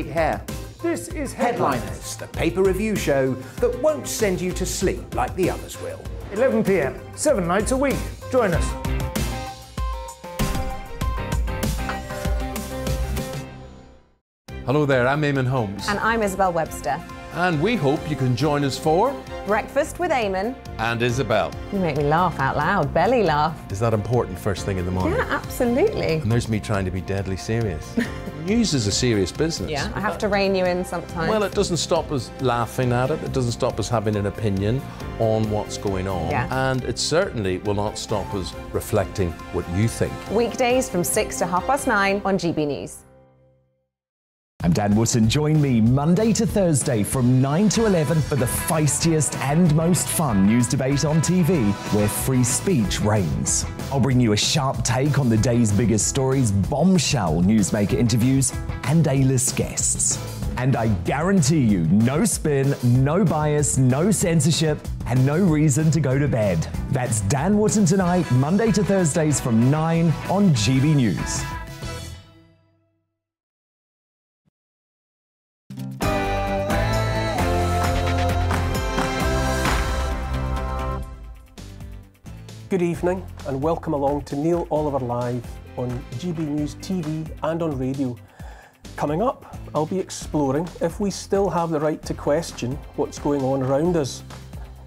big hair. This is Headliners, the paper review show that won't send you to sleep like the others will. 11 p.m, 7 nights a week. Join us. Hello there, I'm Eamon Holmes. And I'm Isabel Webster. And we hope you can join us for Breakfast with Eamon. And Isabel. You make me laugh out loud, belly laugh. Is that important first thing in the morning? Yeah, absolutely. And there's me trying to be deadly serious. News is a serious business. Yeah, I have to rein you in sometimes. Well, it doesn't stop us laughing at it. It doesn't stop us having an opinion on what's going on. Yeah. And it certainly will not stop us reflecting what you think. Weekdays from 6 to 9:30 on GB News. I'm Dan Wootton. Join me Monday to Thursday from 9 to 11 for the feistiest and most fun news debate on TV, where free speech reigns. I'll bring you a sharp take on the day's biggest stories, bombshell newsmaker interviews, and A-list guests. And I guarantee you, no spin, no bias, no censorship, and no reason to go to bed. That's Dan Wootton Tonight, Monday to Thursdays from 9 on GB News. Good evening and welcome along to Neil Oliver Live on GB News TV and on radio. Coming up, I'll be exploring if we still have the right to question what's going on around us.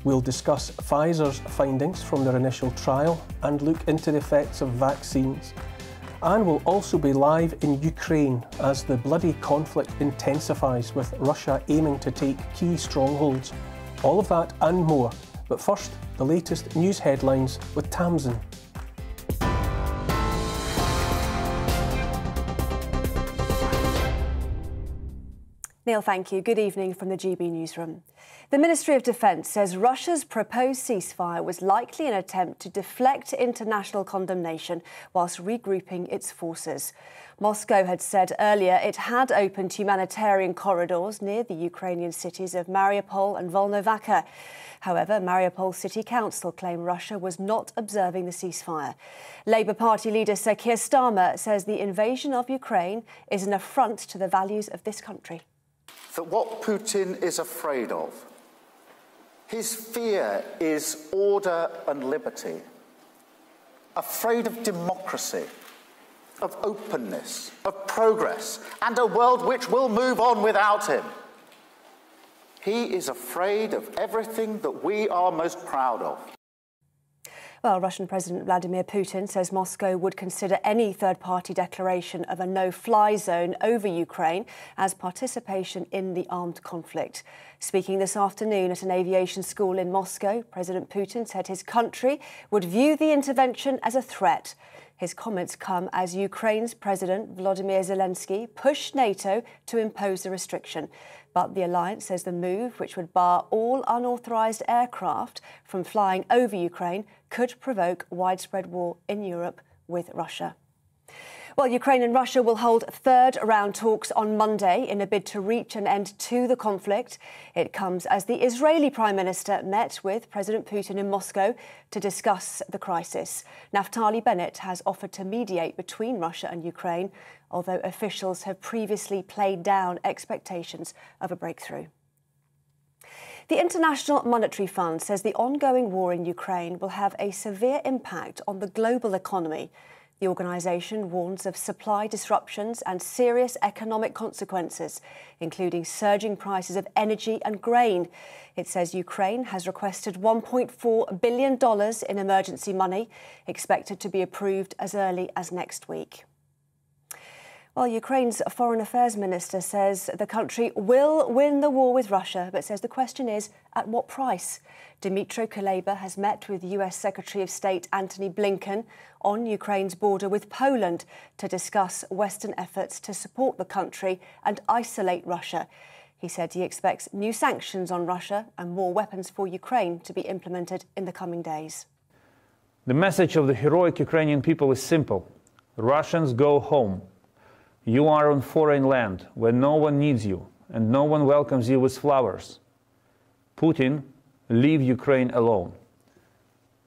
We'll discuss Pfizer's findings from their initial trial and look into the effects of vaccines. And we'll also be live in Ukraine as the bloody conflict intensifies, with Russia aiming to take key strongholds. All of that and more. But first, the latest news headlines with Tamsin. Neil, thank you. Good evening from the GB newsroom. The Ministry of Defence says Russia's proposed ceasefire was likely an attempt to deflect international condemnation whilst regrouping its forces. Moscow had said earlier it had opened humanitarian corridors near the Ukrainian cities of Mariupol and Volnovakha. However, Mariupol City Council claimed Russia was not observing the ceasefire. Labour Party leader Sir Keir Starmer says the invasion of Ukraine is an affront to the values of this country. That what Putin is afraid of, his fear is order and liberty, afraid of democracy, of openness, of progress, and a world which will move on without him. He is afraid of everything that we are most proud of. Well, Russian President Vladimir Putin says Moscow would consider any third-party declaration of a no-fly zone over Ukraine as participation in the armed conflict. Speaking this afternoon at an aviation school in Moscow, President Putin said his country would view the intervention as a threat. His comments come as Ukraine's President Volodymyr Zelensky pushed NATO to impose the restriction. But the alliance says the move, which would bar all unauthorised aircraft from flying over Ukraine, could provoke widespread war in Europe with Russia. Well, Ukraine and Russia will hold third-round talks on Monday in a bid to reach an end to the conflict. It comes as the Israeli Prime Minister met with President Putin in Moscow to discuss the crisis. Naftali Bennett has offered to mediate between Russia and Ukraine, although officials have previously played down expectations of a breakthrough. The International Monetary Fund says the ongoing war in Ukraine will have a severe impact on the global economy. The organisation warns of supply disruptions and serious economic consequences, including surging prices of energy and grain. It says Ukraine has requested $1.4 billion in emergency money, expected to be approved as early as next week. Well, Ukraine's Foreign Affairs Minister says the country will win the war with Russia, but says the question is, at what price? Dmytro Kuleba has met with US Secretary of State Antony Blinken on Ukraine's border with Poland to discuss Western efforts to support the country and isolate Russia. He said he expects new sanctions on Russia and more weapons for Ukraine to be implemented in the coming days. The message of the heroic Ukrainian people is simple. Russians, go home. You are on foreign land where no one needs you and no one welcomes you with flowers. Putin, leave Ukraine alone.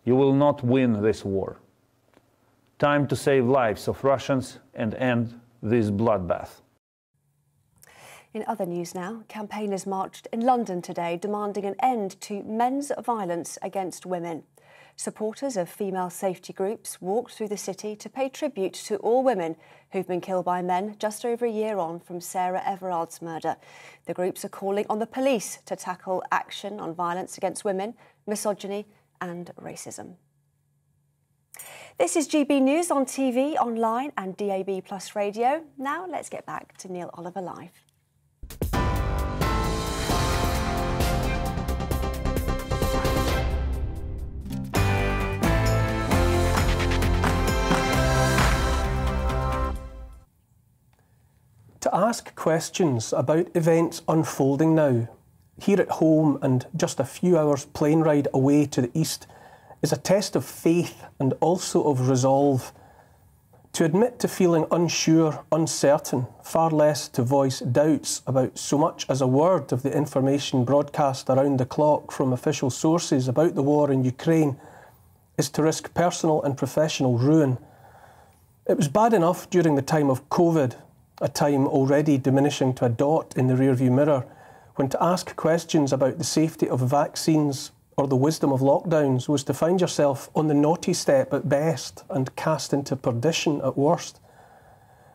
You will not win this war. Time to save lives of Russians and end this bloodbath. In other news now, campaigners marched in London today demanding an end to men's violence against women. Supporters of female safety groups walked through the city to pay tribute to all women who've been killed by men just over a year on from Sarah Everard's murder. The groups are calling on the police to tackle action on violence against women, misogyny and racism. This is GB News on TV, online and DAB+ radio. Now let's get back to Neil Oliver Live. To ask questions about events unfolding now, here at home and just a few hours plane ride away to the east, is a test of faith and also of resolve. To admit to feeling unsure, uncertain, far less to voice doubts about so much as a word of the information broadcast around the clock from official sources about the war in Ukraine, is to risk personal and professional ruin. It was bad enough during the time of COVID, a time already diminishing to a dot in the rearview mirror, when to ask questions about the safety of vaccines or the wisdom of lockdowns was to find yourself on the naughty step at best and cast into perdition at worst.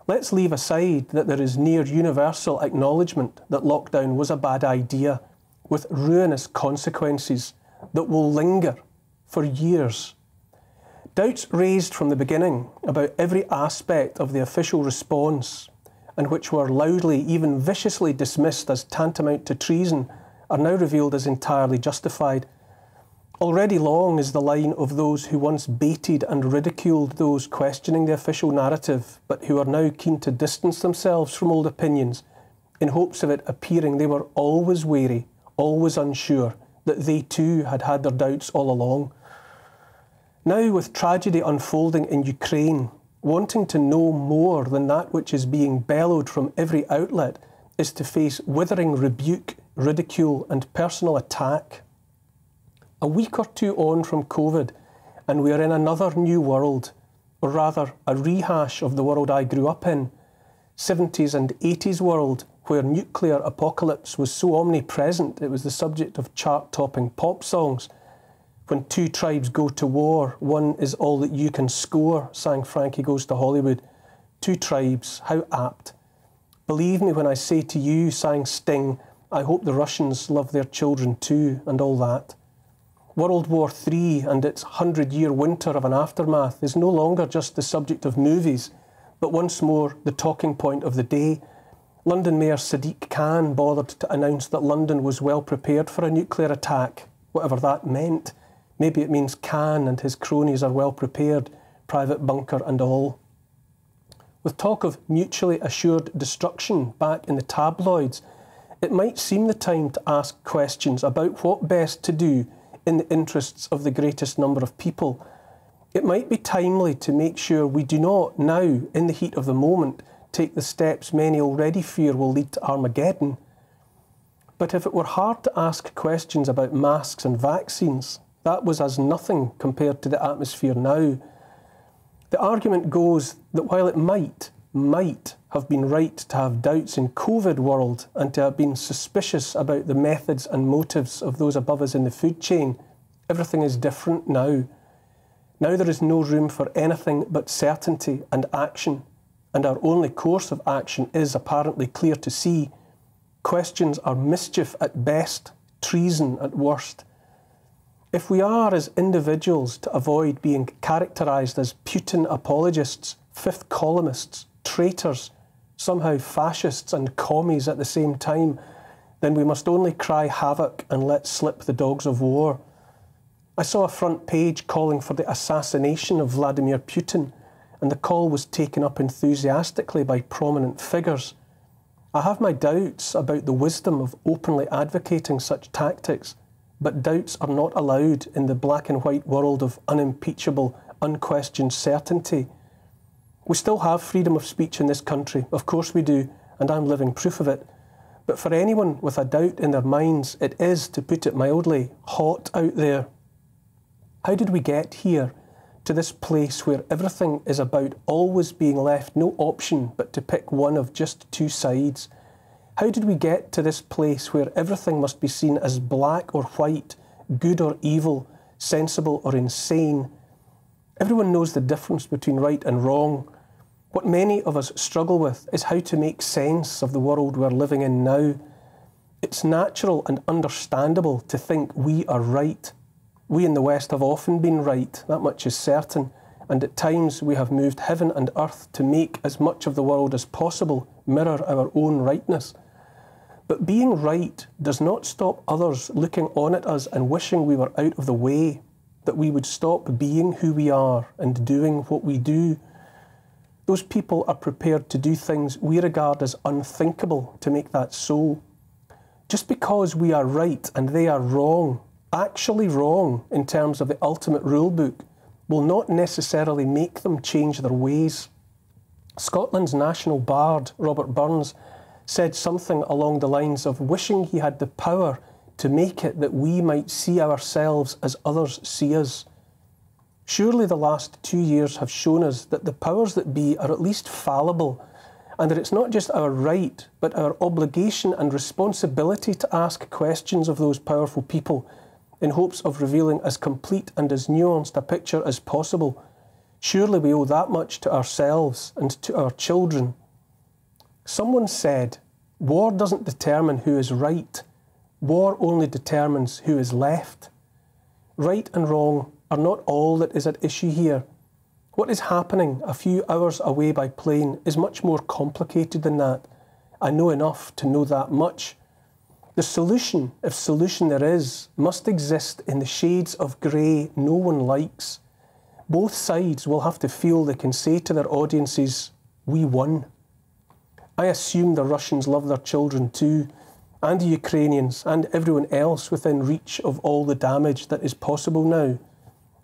Let's leave aside that there is near universal acknowledgement that lockdown was a bad idea, with ruinous consequences that will linger for years. Doubts raised from the beginning about every aspect of the official response, and which were loudly, even viciously dismissed as tantamount to treason, are now revealed as entirely justified. Already long is the line of those who once baited and ridiculed those questioning the official narrative, but who are now keen to distance themselves from old opinions, in hopes of it appearing they were always wary, always unsure, that they too had had their doubts all along. Now, with tragedy unfolding in Ukraine, wanting to know more than that which is being bellowed from every outlet is to face withering rebuke, ridicule and personal attack. A week or two on from COVID, and we are in another new world, or rather a rehash of the world I grew up in, 70s and 80s world, where nuclear apocalypse was so omnipresent it was the subject of chart-topping pop songs. When two tribes go to war, one is all that you can score, sang Frankie Goes to Hollywood. Two tribes, how apt. Believe me when I say to you, sang Sting, I hope the Russians love their children too, and all that. World War III and its 100-year winter of an aftermath is no longer just the subject of movies, but once more the talking point of the day. London Mayor Sadiq Khan bothered to announce that London was well prepared for a nuclear attack, whatever that meant. Maybe it means Khan and his cronies are well prepared, private bunker and all. With talk of mutually assured destruction back in the tabloids, it might seem the time to ask questions about what best to do in the interests of the greatest number of people. It might be timely to make sure we do not now, in the heat of the moment, take the steps many already fear will lead to Armageddon. But if it were hard to ask questions about masks and vaccines, that was as nothing compared to the atmosphere now. The argument goes that while it might have been right to have doubts in COVID world and to have been suspicious about the methods and motives of those above us in the food chain, everything is different now. Now there is no room for anything but certainty and action, and our only course of action is apparently clear to see. Questions are mischief at best, treason at worst. If we are, as individuals, to avoid being characterised as Putin apologists, fifth columnists, traitors, somehow fascists and commies at the same time, then we must only cry havoc and let slip the dogs of war. I saw a front page calling for the assassination of Vladimir Putin, and the call was taken up enthusiastically by prominent figures. I have my doubts about the wisdom of openly advocating such tactics, but doubts are not allowed in the black and white world of unimpeachable, unquestioned certainty. We still have freedom of speech in this country, of course we do, and I'm living proof of it. But for anyone with a doubt in their minds, it is, to put it mildly, hot out there. How did we get here, to this place where everything is about always being left no option but to pick one of just two sides? How did we get to this place where everything must be seen as black or white, good or evil, sensible or insane? Everyone knows the difference between right and wrong. What many of us struggle with is how to make sense of the world we're living in now. It's natural and understandable to think we are right. We in the West have often been right, that much is certain, and at times we have moved heaven and earth to make as much of the world as possible mirror our own rightness. But being right does not stop others looking on at us and wishing we were out of the way, that we would stop being who we are and doing what we do. Those people are prepared to do things we regard as unthinkable to make that so. Just because we are right and they are wrong, actually wrong in terms of the ultimate rule book, will not necessarily make them change their ways. Scotland's national bard, Robert Burns, said something along the lines of wishing he had the power to make it that we might see ourselves as others see us. Surely the last 2 years have shown us that the powers that be are at least fallible, and that it's not just our right, but our obligation and responsibility to ask questions of those powerful people in hopes of revealing as complete and as nuanced a picture as possible. Surely we owe that much to ourselves and to our children. Someone said, war doesn't determine who is right. War only determines who is left. Right and wrong are not all that is at issue here. What is happening a few hours away by plane is much more complicated than that. I know enough to know that much. The solution, if solution there is, must exist in the shades of grey no one likes. Both sides will have to feel they can say to their audiences, we won. I assume the Russians love their children too, and the Ukrainians and everyone else within reach of all the damage that is possible now.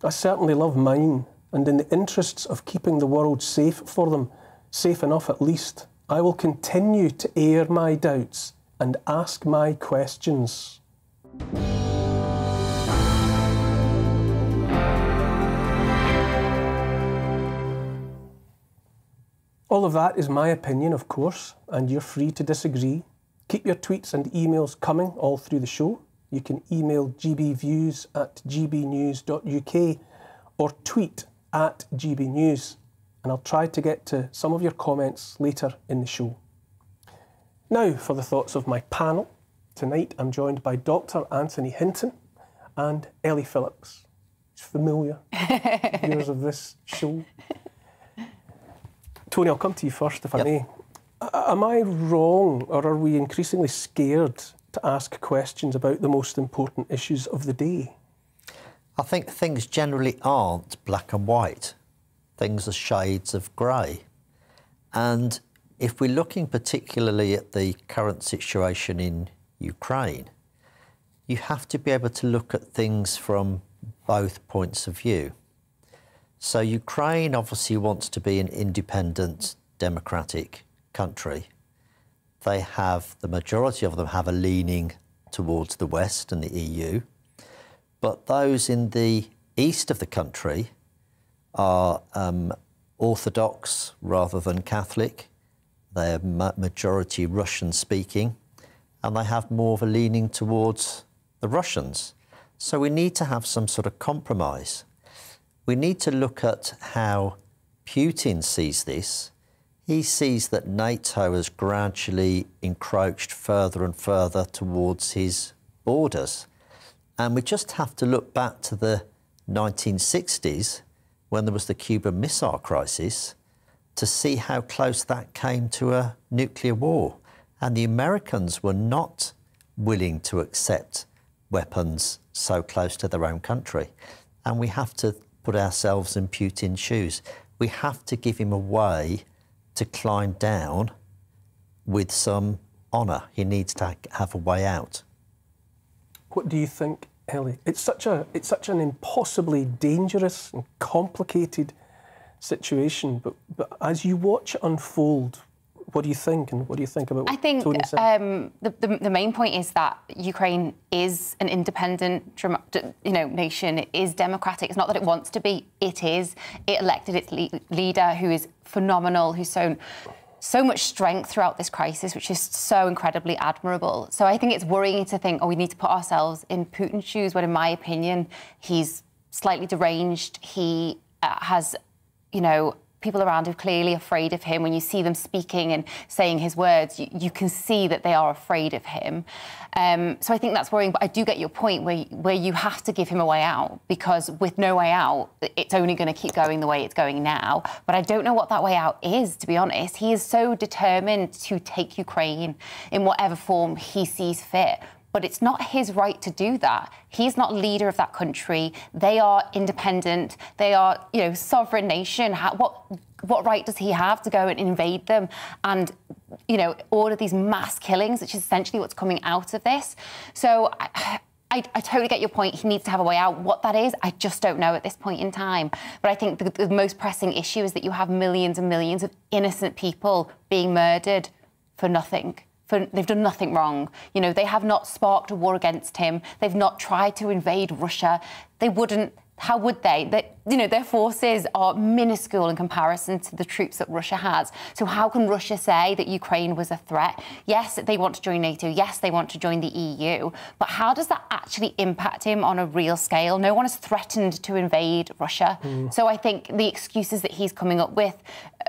I certainly love mine, and in the interests of keeping the world safe for them, safe enough at least, I will continue to air my doubts and ask my questions. All of that is my opinion, of course, and you're free to disagree. Keep your tweets and emails coming all through the show. You can email gbviews@gbnews.uk or tweet @gbnews, and I'll try to get to some of your comments later in the show. Now for the thoughts of my panel. Tonight I'm joined by Dr. Anthony Hinton and Ellie Phillips. It's familiar, viewers of this show. Tony, I'll come to you first, if I may. Am I wrong, or are we increasingly scared to ask questions about the most important issues of the day? I think things generally aren't black and white. Things are shades of grey. And if we're looking particularly at the current situation in Ukraine, you have to be able to look at things from both points of view. So Ukraine obviously wants to be an independent, democratic country. They have, the majority of them have a leaning towards the West and the EU. But those in the east of the country are Orthodox rather than Catholic. They're majority Russian-speaking, and they have more of a leaning towards the Russians. So we need to have some sort of compromise. We need to look at how Putin sees this. He sees that NATO has gradually encroached further and further towards his borders. And we just have to look back to the 1960s, when there was the Cuban Missile Crisis, to see how close that came to a nuclear war. And the Americans were not willing to accept weapons so close to their own country. And we have to put ourselves in Putin's shoes. We have to give him a way to climb down with some honour. He needs to have a way out. What do you think, Ellie? It's such an impossibly dangerous and complicated situation, but as you watch it unfold, what do you think, and what do you think about what Tony said? The main point is that Ukraine is an independent, nation. It is democratic. It's not that it wants to be. It is. It elected its leader, who is phenomenal, who's shown so much strength throughout this crisis, which is so incredibly admirable. So I think it's worrying to think, oh, we need to put ourselves in Putin's shoes, when in my opinion, he's slightly deranged. He has, you know, people around who are clearly afraid of him. When you see them speaking and saying his words, you can see that they are afraid of him. So I think that's worrying, but I do get your point where you have to give him a way out, because with no way out, it's only going to keep going the way it's going now. But I don't know what that way out is, to be honest. He is so determined to take Ukraine in whatever form he sees fit. But it's not his right to do that. He's not leader of that country. They are independent. They are, you know, sovereign nation. What right does he have to go and invade them and, you know, order these mass killings, which is essentially what's coming out of this? So I totally get your point. He needs to have a way out. What that is, I just don't know at this point in time. But I think the most pressing issue is that you have millions and millions of innocent people being murdered for nothing. They've done nothing wrong. You know, they have not sparked a war against him. They've not tried to invade Russia. They wouldn't. How would they? You know, their forces are minuscule in comparison to the troops that Russia has. So how can Russia say that Ukraine was a threat? Yes, they want to join NATO. Yes, they want to join the EU. But how does that actually impact him on a real scale? No one has threatened to invade Russia. So I think the excuses that he's coming up with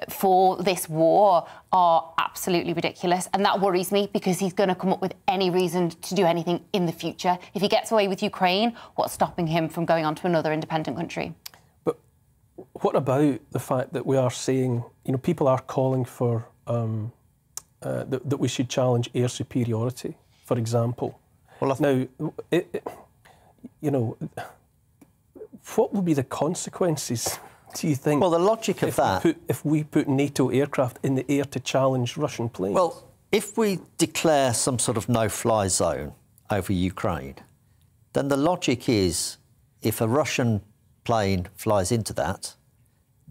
for this war are absolutely ridiculous. And that worries me, because he's going to come up with any reason to do anything in the future. If he gets away with Ukraine, what's stopping him from going on to another independent country? But what about the fact that we are saying, you know, people are calling for that we should challenge air superiority, for example? Well, now, you know, what will be the consequences, do you think? Well, the logic of that... if we put NATO aircraft in the air to challenge Russian planes? Well, if we declare some sort of no-fly zone over Ukraine, then the logic is, if a Russian plane flies into that,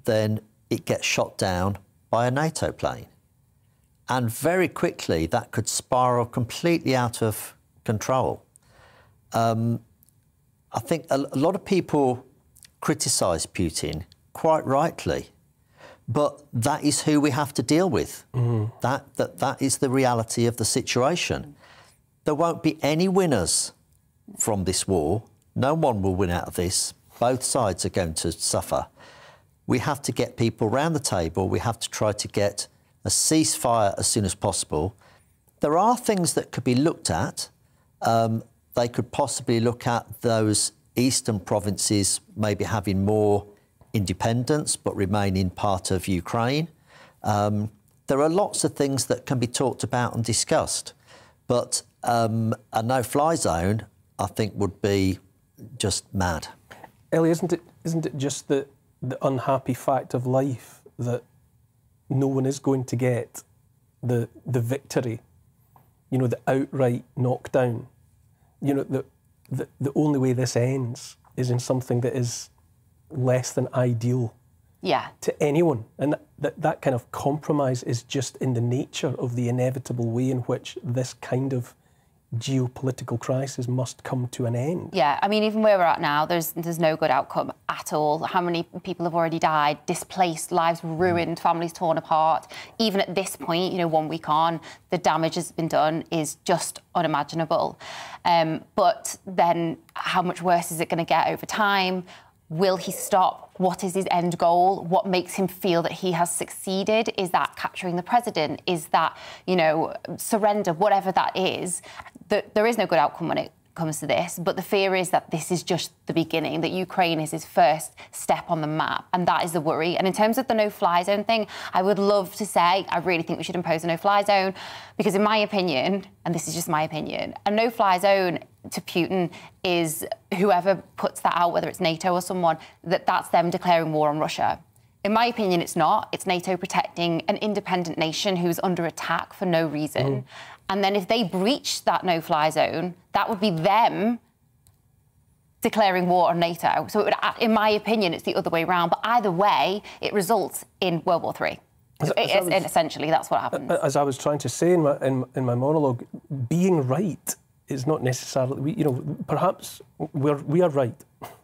then it gets shot down by a NATO plane. And very quickly, that could spiral completely out of control. I think a lot of people criticise Putin, quite rightly, but that is who we have to deal with. That is the reality of the situation. There won't be any winners from this war. No one will win out of this. Both sides are going to suffer. We have to get people round the table. We have to try to get a ceasefire as soon as possible. There are things that could be looked at. They could possibly look at those eastern provinces maybe having more independence but remaining part of Ukraine. There are lots of things that can be talked about and discussed, but a no-fly zone, I think, would be just mad. Ellie, isn't it just the unhappy fact of life that no one is going to get the victory, you know, the outright knockdown? You know, the only way this ends is in something that is less than ideal to anyone. And that kind of compromise is just in the nature of the inevitable way in which this kind of geopolitical crisis must come to an end. Yeah, I mean, even where we're at now, there's no good outcome at all. How many people have already died, displaced, lives ruined, families torn apart. Even at this point, you know, 1 week on, the damage that's been done is just unimaginable. But then how much worse is it going to get over time? Will he stop? What is his end goal? What makes him feel that he has succeeded? Is that capturing the president? Is that, you know, surrender? Whatever that is, there is no good outcome when it comes to this. But the fear is that this is just the beginning, that Ukraine is his first step on the map. And that is the worry. And in terms of the no-fly zone thing, I would love to say I really think we should impose a no-fly zone, because in my opinion, and this is just my opinion, a no-fly zone to Putin is whoever puts that out, whether it's NATO or someone, that's them declaring war on Russia. In my opinion, it's not. It's NATO protecting an independent nation who's under attack for no reason. And then if they breach that no-fly zone, that would be them declaring war on NATO. So it would, in my opinion, it's the other way around. But either way, it results in World War III. Essentially, that's what happens. As I was trying to say in my monologue, being right is not necessarily, you know, perhaps we are right.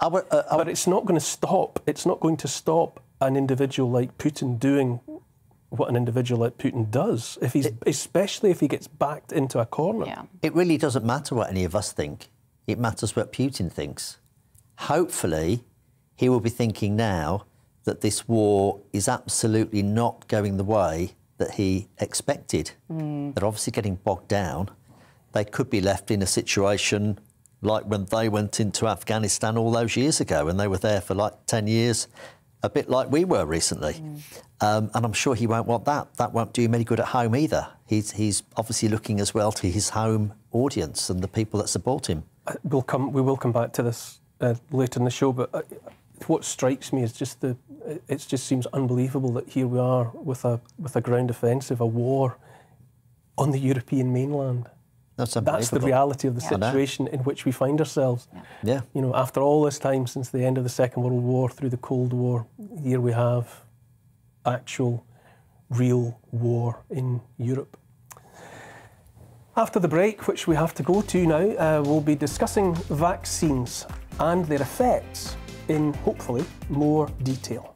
But it's not going to stop. It's not going to stop an individual like Putin doing what an individual like Putin does, especially if he gets backed into a corner. Yeah. It really doesn't matter what any of us think. It matters what Putin thinks. Hopefully, he will be thinking now that this war is absolutely not going the way that he expected. They're obviously getting bogged down. They could be left in a situation like when they went into Afghanistan all those years ago, and they were there for like 10 years, a bit like we were recently. And I'm sure he won't want that. That won't do him any good at home either. He's obviously looking as well to his home audience and the people that support him. We will come back to this later in the show, but what strikes me is just it just seems unbelievable that here we are with a ground offensive, a war on the European mainland. That's the reality of the situation in which we find ourselves. Yeah. You know, after all this time since the end of the Second World War, through the Cold War, here we have actual, real war in Europe. After the break, which we have to go to now, we'll be discussing vaccines and their effects in, hopefully, more detail.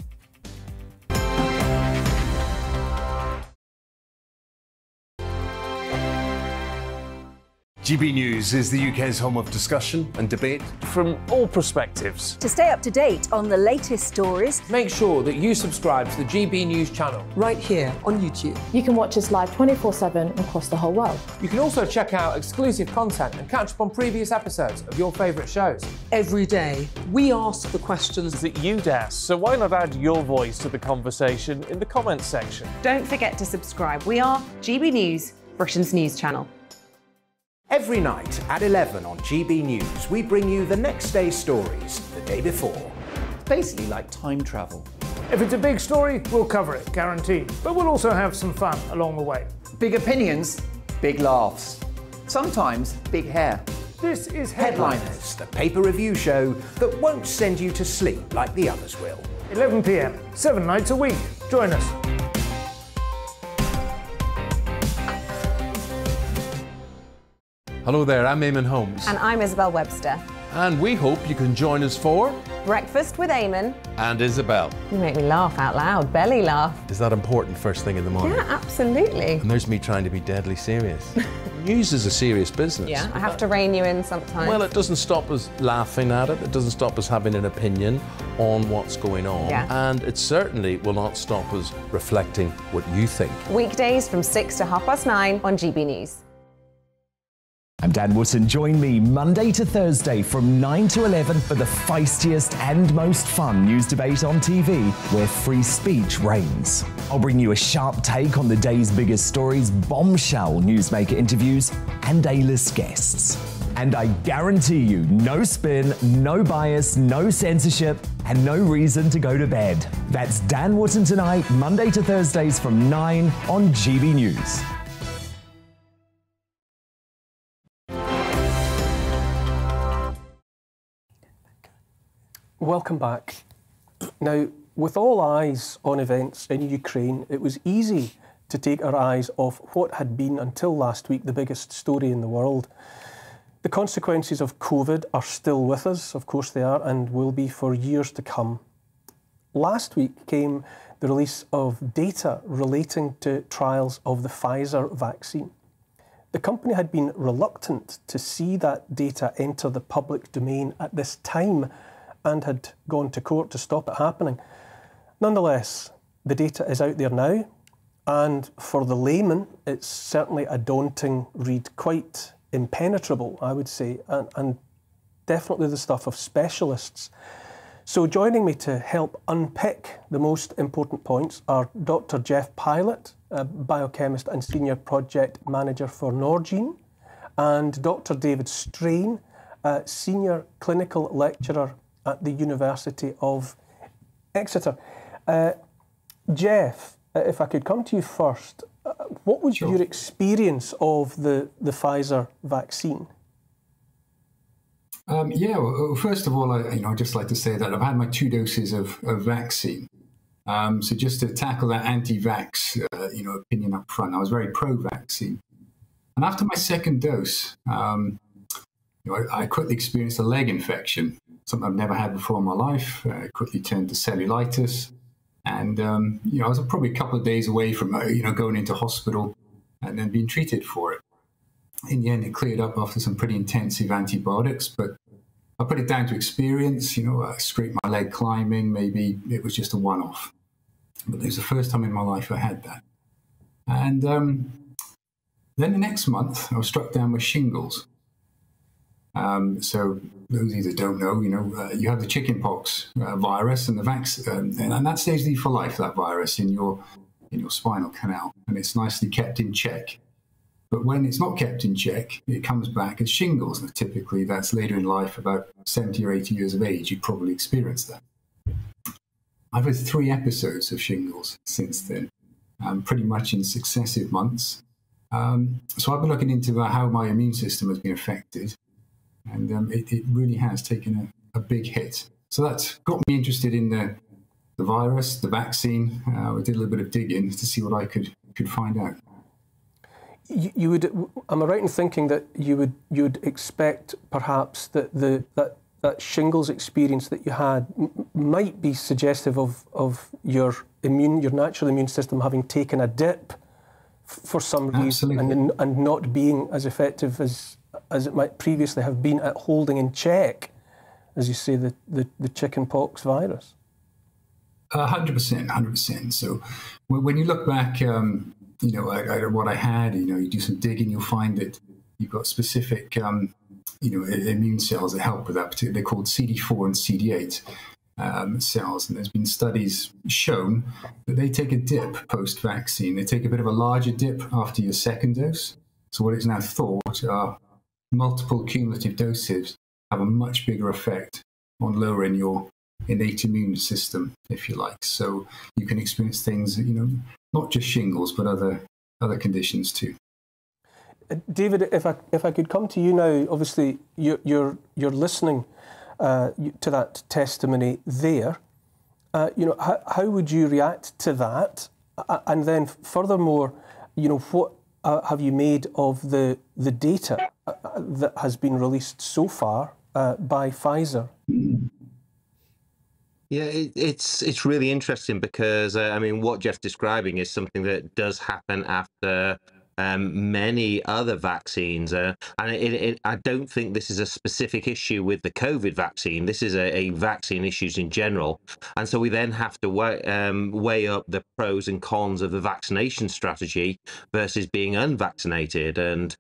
GB News is the UK's home of discussion and debate from all perspectives. To stay up to date on the latest stories, make sure that you subscribe to the GB News channel right here on YouTube. You can watch us live 24/7 across the whole world. You can also check out exclusive content and catch up on previous episodes of your favourite shows. Every day, we ask the questions that you'd ask, so why not add your voice to the conversation in the comments section? Don't forget to subscribe. We are GB News, Britain's news channel. Every night at 11 on GB News, we bring you the next day's stories the day before. It's basically like time travel. If it's a big story, we'll cover it, guaranteed. But we'll also have some fun along the way. Big opinions, big laughs. Sometimes big hair. This is Headliners, the paper review show that won't send you to sleep like the others will. 11 p.m, 7 nights a week. Join us. Hello there, I'm Eamon Holmes. And I'm Isabel Webster. And we hope you can join us for Breakfast with Eamon and Isabel. You make me laugh out loud, belly laugh. Is that important first thing in the morning? Yeah, absolutely. And there's me trying to be deadly serious. News is a serious business. Yeah, I have to rein you in sometimes. Well, it doesn't stop us laughing at it. It doesn't stop us having an opinion on what's going on. Yeah. And it certainly will not stop us reflecting what you think. Weekdays from 6 to 9:30 on GB News. I'm Dan Wootton. Join me Monday to Thursday from 9 to 11 for the feistiest and most fun news debate on TV, where free speech reigns. I'll bring you a sharp take on the day's biggest stories, bombshell newsmaker interviews, and A-list guests. And I guarantee you, no spin, no bias, no censorship, and no reason to go to bed. That's Dan Wootton tonight, Monday to Thursdays from 9 on GB News. Welcome back. Now, with all eyes on events in Ukraine, it was easy to take our eyes off what had been, until last week, the biggest story in the world. The consequences of COVID are still with us, of course they are, and will be for years to come. Last week came the release of data relating to trials of the Pfizer vaccine. The company had been reluctant to see that data enter the public domain at this time, and had gone to court to stop it happening. Nonetheless, the data is out there now, and for the layman, it's certainly a daunting read, quite impenetrable, I would say, and definitely the stuff of specialists. So joining me to help unpick the most important points are Dr. Jeff Pilot, a biochemist and senior project manager for Norgine, and Dr. David Strain, a senior clinical lecturer at the University of Exeter. Jeff, if I could come to you first, what was your experience of the Pfizer vaccine? Well, first of all, I'd just like to say that I've had my 2 doses of vaccine. So just to tackle that anti-vax, opinion up front, I was very pro-vaccine. And after my second dose, I quickly experienced a leg infection, something I've never had before in my life. It quickly turned to cellulitis. And, you know, I was probably a couple of days away from, you know, going into hospital and then being treated for it. In the end, it cleared up after some pretty intensive antibiotics, but I put it down to experience. You know, I scraped my leg climbing. Maybe it was just a one-off. But it was the first time in my life I had that. And then the next month, I was struck down with shingles. So those of you that don't know, you know, you have the chickenpox virus and the vaccine, and that stays with you for life, that virus in your spinal canal, and it's nicely kept in check. But when it's not kept in check, it comes back as shingles. And typically, that's later in life, about 70 or 80 years of age, you probably experienced that. I've had 3 episodes of shingles since then, pretty much in successive months. So I've been looking into how my immune system has been affected, and it really has taken a big hit. So that's got me interested in the virus, the vaccine. I did a little bit of digging to see what I could find out. You would, am I right in thinking that you'd expect perhaps that that shingles experience that you had might be suggestive of your natural immune system having taken a dip for some reason, and not being as effective as it might previously have been at holding in check, as you say, the chickenpox virus? 100%. So when you look back, you know, what I had, you know, you do some digging, you'll find that you've got specific, you know, immune cells that help with that. They're called CD4 and CD8 cells, and there's been studies shown that they take a dip post-vaccine. They take a bit of a larger dip after your second dose. So what it's now thought are multiple cumulative doses have a much bigger effect on lowering your innate immune system, if you like. So you can experience things, you know, not just shingles, but other conditions too. David, if I could come to you now, obviously you're listening to that testimony there. You know, how would you react to that? And then furthermore, you know, what have you made of the data that has been released so far by Pfizer? Yeah, it's really interesting because, I mean, what Jeff's describing is something that does happen after many other vaccines. And I don't think this is a specific issue with the COVID vaccine. This is a vaccine issues in general. And so we then have to weigh up the pros and cons of the vaccination strategy versus being unvaccinated. And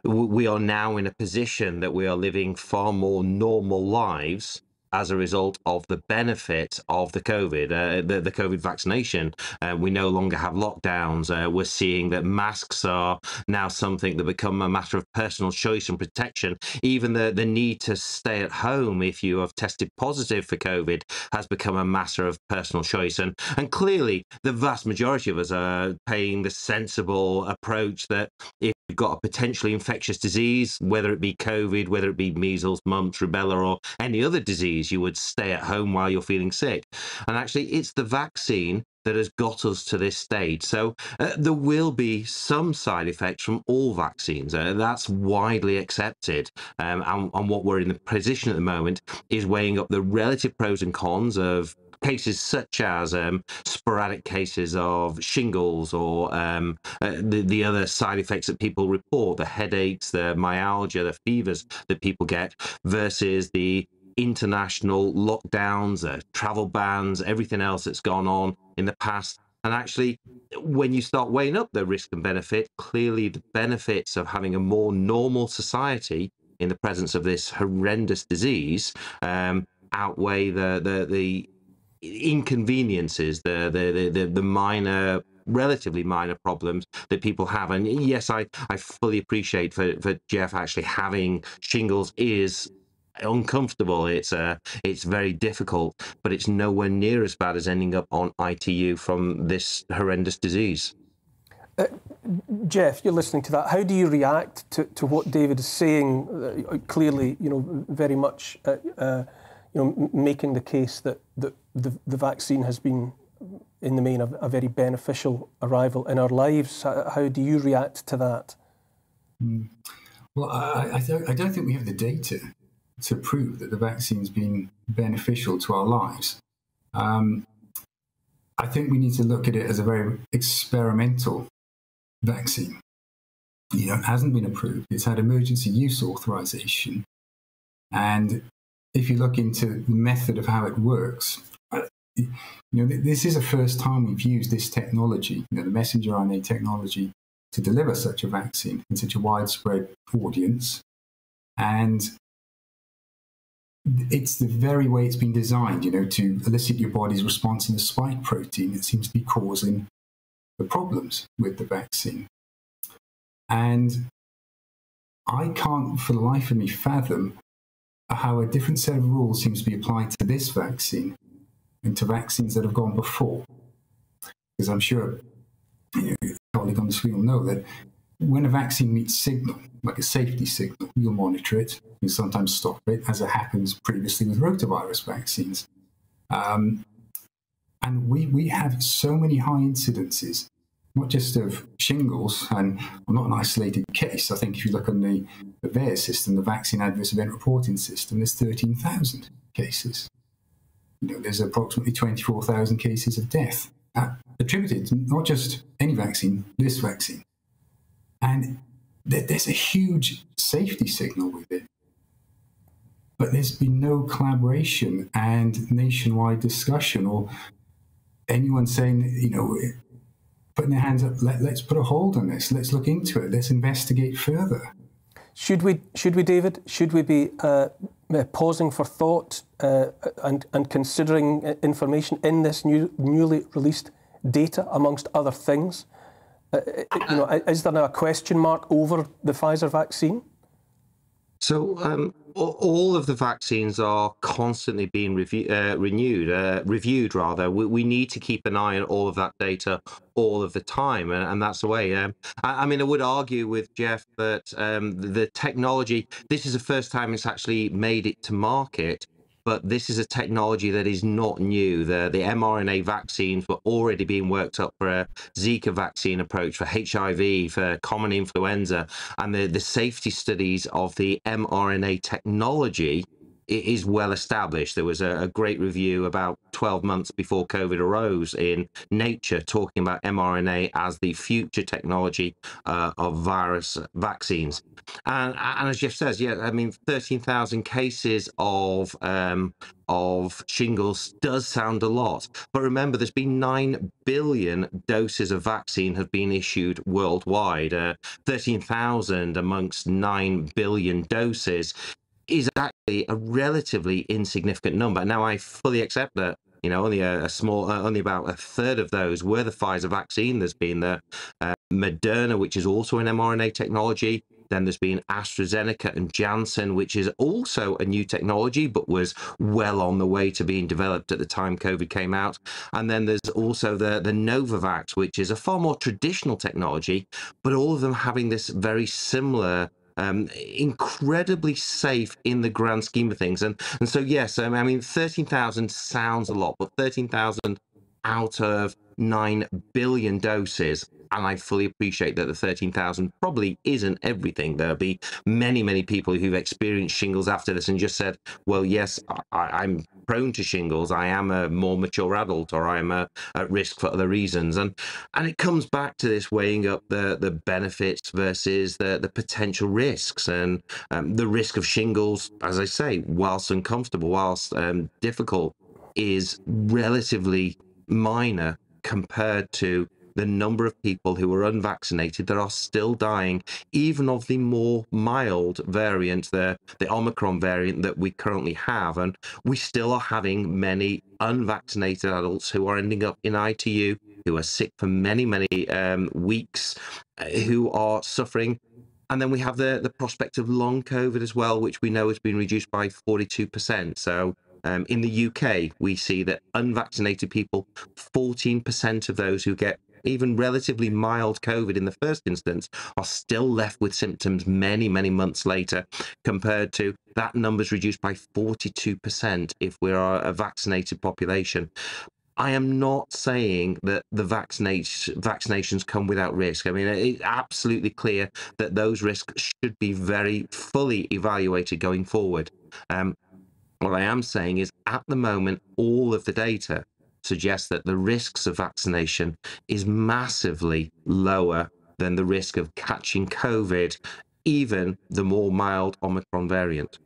we are now in a position that we are living far more normal lives as a result of the benefit of the COVID, the COVID vaccination. We no longer have lockdowns. We're seeing that masks are now something that become a matter of personal choice and protection. Even the need to stay at home if you have tested positive for COVID has become a matter of personal choice. And clearly, the vast majority of us are paying the sensible approach that if you've got a potentially infectious disease, whether it be COVID, whether it be measles, mumps, rubella, or any other disease, you would stay at home while you're feeling sick. And actually, it's the vaccine that has got us to this stage. So there will be some side effects from all vaccines. That's widely accepted. And what we're in the position at the moment is weighing up the relative pros and cons of cases such as sporadic cases of shingles or the other side effects that people report, the headaches, the myalgia, the fevers that people get, versus the international lockdowns, travel bans, everything else that's gone on in the past. And actually, when you start weighing up the risk and benefit, clearly the benefits of having a more normal society in the presence of this horrendous disease outweigh the inconveniences, the minor, relatively minor problems that people have. And yes, I fully appreciate for Jeff actually having shingles is uncomfortable. It's very difficult, but it's nowhere near as bad as ending up on ITU from this horrendous disease. Jeff, you're listening to that. How do you react to what David is saying? Clearly, you know, very much, you know, making the case that the vaccine has been, in the main, a very beneficial arrival in our lives. How do you react to that? Well, I don't think we have the data to prove that the vaccine's been beneficial to our lives. I think we need to look at it as a very experimental vaccine. You know, it hasn't been approved. It's had emergency use authorization. And if you look into the method of how it works, you know, this is the first time we've used this technology, you know, the messenger RNA technology, to deliver such a vaccine in such a widespread audience. And it's the very way it's been designed, you know, to elicit your body's response to the spike protein that seems to be causing the problems with the vaccine. And I can't, for the life of me, fathom how a different set of rules seems to be applied to this vaccine and to vaccines that have gone before. Because I'm sure your colleague on the screen will know that when a vaccine meets signal, like a safety signal, you'll monitor it, you'll sometimes stop it, as it happens previously with rotavirus vaccines. And we have so many high incidences, not just of shingles, and I'm not an isolated case. I think if you look on the VAERS system, the Vaccine Adverse Event Reporting System, there's 13,000 cases. You know, there's approximately 24,000 cases of death attributed to not just any vaccine, this vaccine. And there's a huge safety signal with it. But there's been no collaboration and nationwide discussion or anyone saying, you know, putting their hands up, let's put a hold on this, let's look into it, let's investigate further. Should we, David? Should we be pausing for thought and considering information in this newly released data, amongst other things? You know, is there now a question mark over the Pfizer vaccine? So all of the vaccines are constantly being reviewed. Rather. We need to keep an eye on all of that data all of the time, and that's the way. I mean, I would argue with Jeff that the technology, this is the first time it's actually made it to market, but this is a technology that is not new. The mRNA vaccines were already being worked up for a Zika vaccine approach, for HIV, for common influenza, and the safety studies of the mRNA technology is well established. There was a great review about 12 months before COVID arose in Nature talking about mRNA as the future technology of virus vaccines. And as Jeff says, yeah, I mean, 13,000 cases of shingles does sound a lot. But remember, there's been 9 billion doses of vaccine have been issued worldwide. 13,000 amongst 9 billion doses is actually a relatively insignificant number. Now, I fully accept that, you know, only only about a third of those were the Pfizer vaccine. There's been the Moderna, which is also an mRNA technology. Then there's been AstraZeneca and Janssen, which is also a new technology, but was well on the way to being developed at the time COVID came out. And then there's also the Novavax, which is a far more traditional technology, but all of them having this very similar incredibly safe in the grand scheme of things. And so, yes, I mean, 13,000 sounds a lot, but 13,000 out of 9 billion doses. And I fully appreciate that the 13,000 probably isn't everything. There'll be many, many people who've experienced shingles after this and just said, well, yes, I'm prone to shingles. I am a more mature adult, or I'm at risk for other reasons. And it comes back to this weighing up the benefits versus the potential risks. And the risk of shingles, as I say, whilst uncomfortable, whilst difficult, is relatively minor compared to the number of people who are unvaccinated that are still dying, even of the more mild variant, the Omicron variant that we currently have. And we still are having many unvaccinated adults who are ending up in ITU, who are sick for many, many weeks, who are suffering. And then we have the prospect of long COVID as well, which we know has been reduced by 42%. So in the UK, we see that unvaccinated people, 14% of those who get even relatively mild COVID in the first instance are still left with symptoms many, many months later, compared to that number's reduced by 42% if we are a vaccinated population. I am not saying that the vaccinations come without risk. I mean, it's absolutely clear that those risks should be very fully evaluated going forward. What I am saying is, at the moment, all of the data suggests that the risks of vaccination is massively lower than the risk of catching COVID, even the more mild Omicron variant.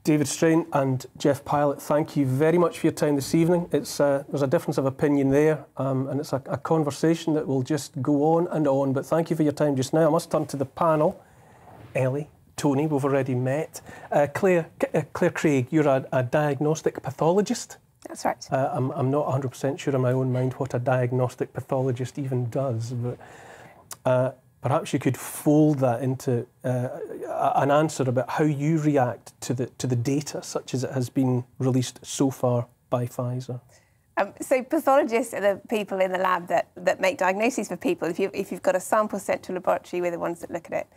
David Strain and Jeff Pilot, thank you very much for your time this evening. There's a difference of opinion there, and it's a conversation that will just go on and on, but thank you for your time just now. I must turn to the panel. Ellie, Tony, we've already met. Claire Craig, you're a diagnostic pathologist. That's right. I'm not 100% sure in my own mind what a diagnostic pathologist even does, but perhaps you could fold that into an answer about how you react to the data such as it has been released so far by Pfizer. So pathologists are the people in the lab that make diagnoses for people. If you've got a sample sent to a laboratory, we're the ones that look at it.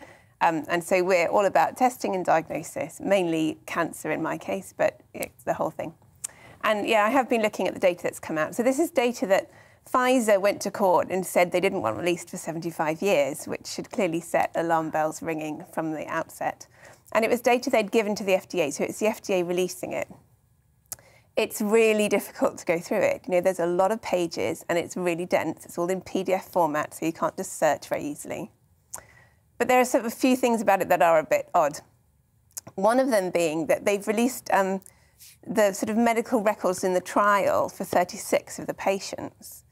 And so we're all about testing and diagnosis, mainly cancer in my case, but it's the whole thing. And yeah, I have been looking at the data that's come out. So this is data that Pfizer went to court and said they didn't want released for 75 years, which should clearly set alarm bells ringing from the outset. And it was data they'd given to the FDA, so it's the FDA releasing it. It's really difficult to go through it. You know, there's a lot of pages and it's really dense. It's all in PDF format, so you can't just search very easily. But there are sort of a few things about it that are a bit odd. One of them being that they've released the sort of medical records in the trial for 36 of the patients.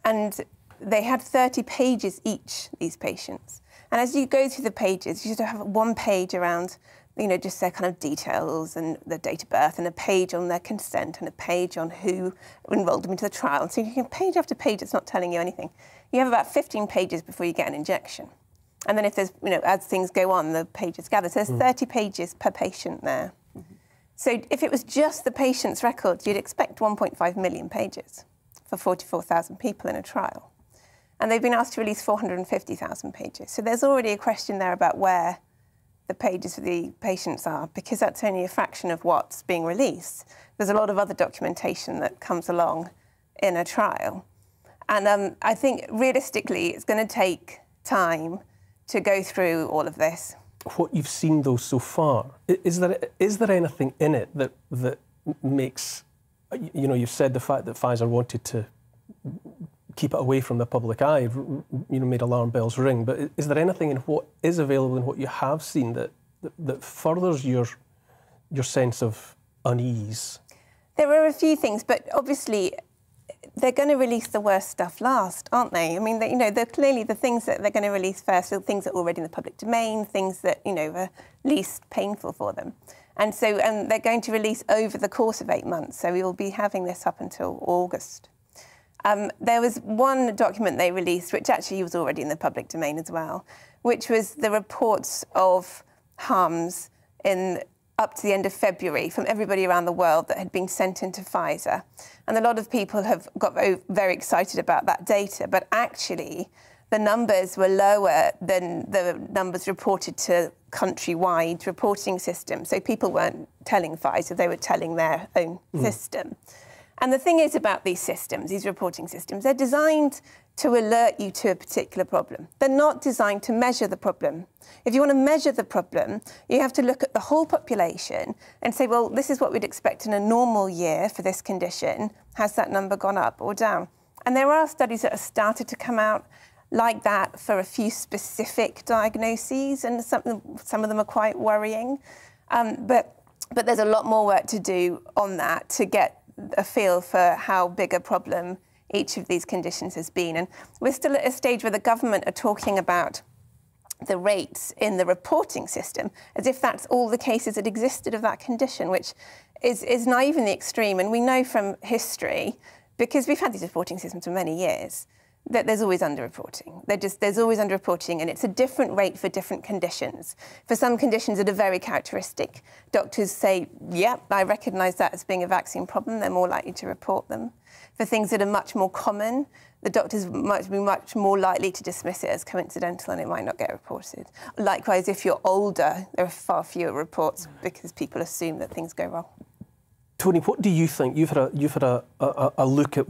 And they had 30 pages each, these patients. And as you go through the pages, you should have one page around, you know, just their kind of details and their date of birth, and a page on their consent, and a page on who enrolled them into the trial. And so you can page after page, it's not telling you anything. You have about 15 pages before you get an injection. And then if there's, you know, as things go on, the pages gather. So there's 30 pages per patient there. So if it was just the patient's records, you'd expect 1.5 million pages for 44,000 people in a trial. And they've been asked to release 450,000 pages. So there's already a question there about where the pages for the patients are, because that's only a fraction of what's being released. There's a lot of other documentation that comes along in a trial. And I think realistically, it's going to take time to go through all of this. What you've seen, though, so far, is there anything in it that makes, you know, you've said the fact that Pfizer wanted to keep it away from the public eye, you know, made alarm bells ring, but is there anything in what is available and what you have seen that furthers your sense of unease? There are a few things, but obviously they're going to release the worst stuff last, aren't they? I mean, you know, they're clearly the things that they're going to release first are things that are already in the public domain, things that, you know, are least painful for them. And so they're going to release over the course of 8 months. So we will be having this up until August. There was one document they released, which actually was already in the public domain as well, which was the reports of harms up to the end of February from everybody around the world that had been sent into Pfizer. And a lot of people have got very excited about that data, but actually the numbers were lower than the numbers reported to countrywide reporting systems. So people weren't telling Pfizer, they were telling their own system. And the thing is about these systems, these reporting systems, they're designed to alert you to a particular problem. They're not designed to measure the problem. If you want to measure the problem, you have to look at the whole population and say, well, this is what we'd expect in a normal year for this condition. Has that number gone up or down? And there are studies that have started to come out like that for a few specific diagnoses, and some of them are quite worrying. But there's a lot more work to do on that to get a feel for how big a problem each of these conditions has been. And we're still at a stage where the government are talking about the rates in the reporting system as if that's all the cases that existed of that condition, which is naive in the extreme. And we know from history, because we've had these reporting systems for many years, that there's always underreporting. There's always underreporting, and it's a different rate for different conditions. For some conditions that are very characteristic, doctors say, yep, I recognise that as being a vaccine problem, they're more likely to report them. For things that are much more common, the doctors might be much more likely to dismiss it as coincidental and it might not get reported. Likewise, if you're older, there are far fewer reports because people assume that things go wrong. Tony, what do you think? You've had a look at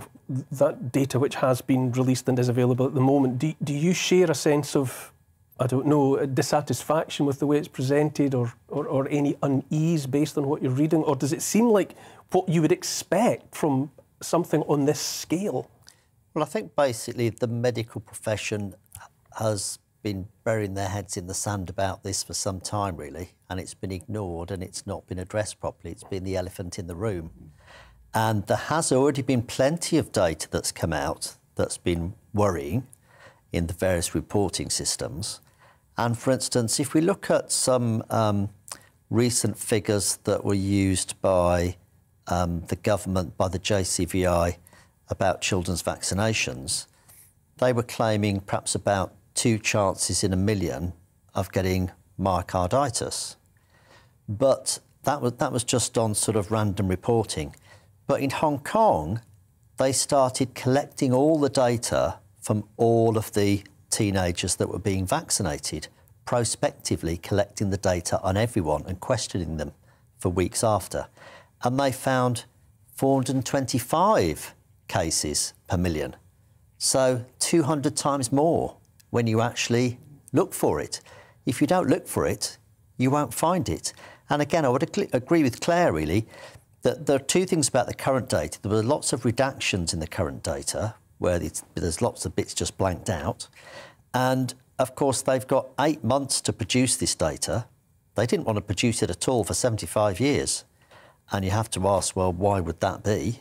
that data which has been released and is available at the moment. Do you share a sense of, I don't know, dissatisfaction with the way it's presented or any unease based on what you're reading? Or does it seem like what you would expect from something on this scale? Well, I think basically the medical profession has been burying their heads in the sand about this for some time, really, and it's been ignored and it's not been addressed properly. It's been the elephant in the room. And there has already been plenty of data that's come out that's been worrying in the various reporting systems. And for instance, if we look at some recent figures that were used by the government, by the JCVI, about children's vaccinations, they were claiming perhaps about 2 chances in a million of getting myocarditis. But that was just on sort of random reporting. But in Hong Kong, they started collecting all the data from all of the teenagers that were being vaccinated, prospectively collecting the data on everyone and questioning them for weeks after. And they found 425 cases per million. So 200 times more when you actually look for it. If you don't look for it, you won't find it. And again, I would agree with Claire, really, that there are 2 things about the current data. There were lots of redactions in the current data, where there's lots of bits just blanked out. And, of course, they've got 8 months to produce this data. They didn't want to produce it at all for 75 years. And you have to ask, well, why would that be?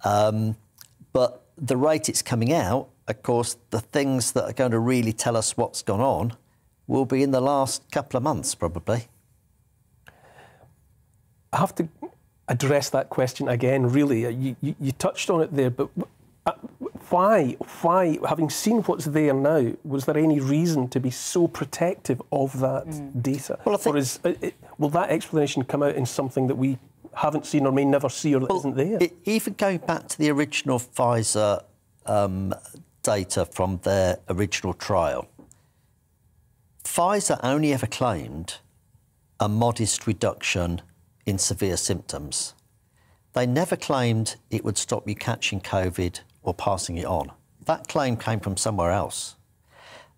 But the rate it's coming out, of course, the things that are going to really tell us what's gone on will be in the last couple of months, probably. I have to address that question again, really. You touched on it there, but why, having seen what's there now, was there any reason to be so protective of that data? Well, or will that explanation come out in something that we haven't seen or may never see or that isn't there? Even going back to the original Pfizer data from their original trial, Pfizer only ever claimed a modest reduction in severe symptoms. They never claimed it would stop you catching COVID or passing it on. That claim came from somewhere else.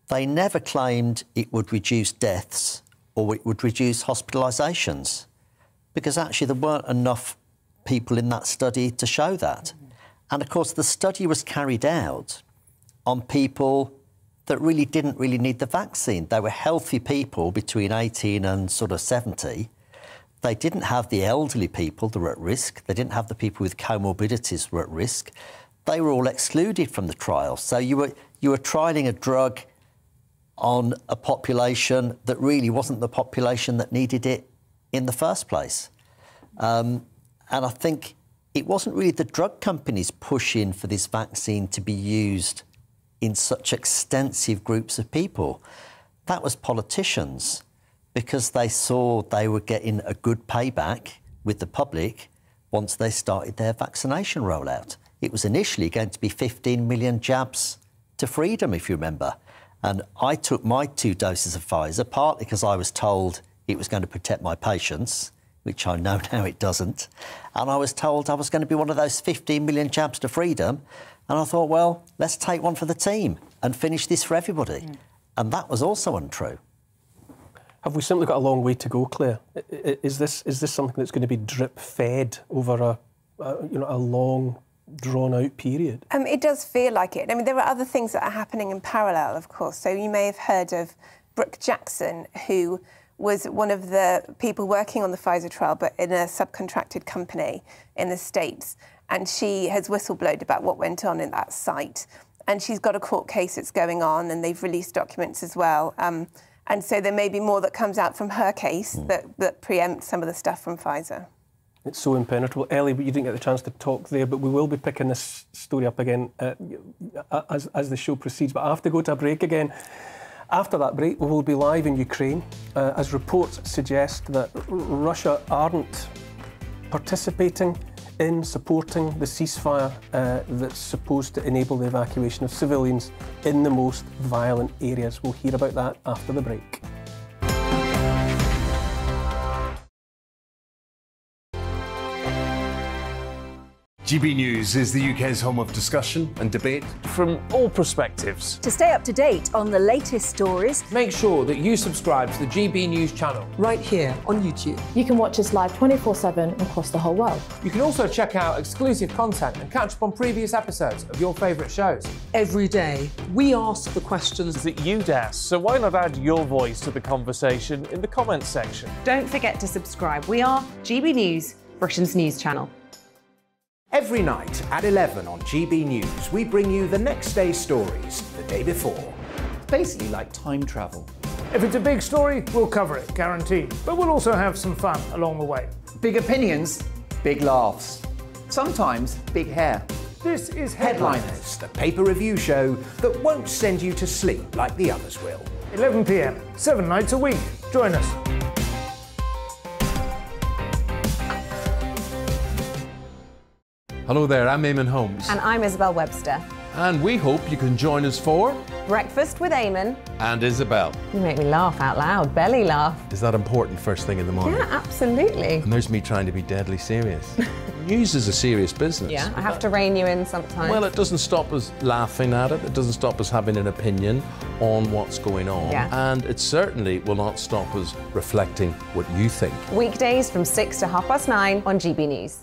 They never claimed it would reduce deaths or it would reduce hospitalisations, because actually there weren't enough people in that study to show that. And of course, the study was carried out on people that really didn't need the vaccine. They were healthy people between 18 and sort of 70. They didn't have the elderly people that were at risk. They didn't have the people with comorbidities who were at risk. They were all excluded from the trial. So you were trialling a drug on a population that really wasn't the population that needed it in the first place. And I think it wasn't really the drug companies pushing for this vaccine to be used in such extensive groups of people. That was politicians, because they saw they were getting a good payback with the public once they started their vaccination rollout. It was initially going to be 15 million jabs to freedom, if you remember. And I took my 2 doses of Pfizer, partly because I was told it was going to protect my patients, which I know now it doesn't. And I was told I was going to be one of those 15 million jabs to freedom. And I thought, well, let's take one for the team and finish this for everybody. And that was also untrue. Have we simply got a long way to go, Claire? Is this something that's going to be drip-fed over a long, drawn-out period? It does feel like it. I mean, there are other things that are happening in parallel, of course. So you may have heard of Brooke Jackson, who was one of the people working on the Pfizer trial, but in a subcontracted company in the States. And she has whistleblowed about what went on in that site. And she's got a court case that's going on, and they've released documents as well. And so there may be more that comes out from her case that preempts some of the stuff from Pfizer. It's so impenetrable. Ellie, but you didn't get the chance to talk there, but we will be picking this story up again as the show proceeds. But I have to go to a break again. After that break, we will be live in Ukraine, as reports suggest that Russia aren't participating in supporting the ceasefire that's supposed to enable the evacuation of civilians in the most violent areas. We'll hear about that after the break. GB News is the UK's home of discussion and debate. From all perspectives. To stay up to date on the latest stories, Make sure that you subscribe to the GB News channel right here on YouTube. You can watch us live 24/7 across the whole world. You can also check out exclusive content and catch up on previous episodes of your favourite shows. Every day, we ask the questions that you'd ask, so why not add your voice to the conversation in the comments section? Don't forget to subscribe. We are GB News, Britain's news channel. Every night at 11 on GB News, we bring you the next day's stories the day before. It's basically like time travel. If it's a big story, we'll cover it, guaranteed. But we'll also have some fun along the way. Big opinions, big laughs. Sometimes big hair. This is Headliners, the paper review show that won't send you to sleep like the others will. 11 p.m, 7 nights a week. Join us. Hello there, I'm Eamon Holmes. And I'm Isabel Webster. And we hope you can join us for Breakfast with Eamon. And Isabel. You make me laugh out loud, belly laugh. Is that important first thing in the morning? Yeah, absolutely. And there's me trying to be deadly serious. News is a serious business. Yeah, I have to rein you in sometimes. Well, it doesn't stop us laughing at it. It doesn't stop us having an opinion on what's going on. Yeah. And it certainly will not stop us reflecting what you think. Weekdays from 6 to 9:30 on GB News.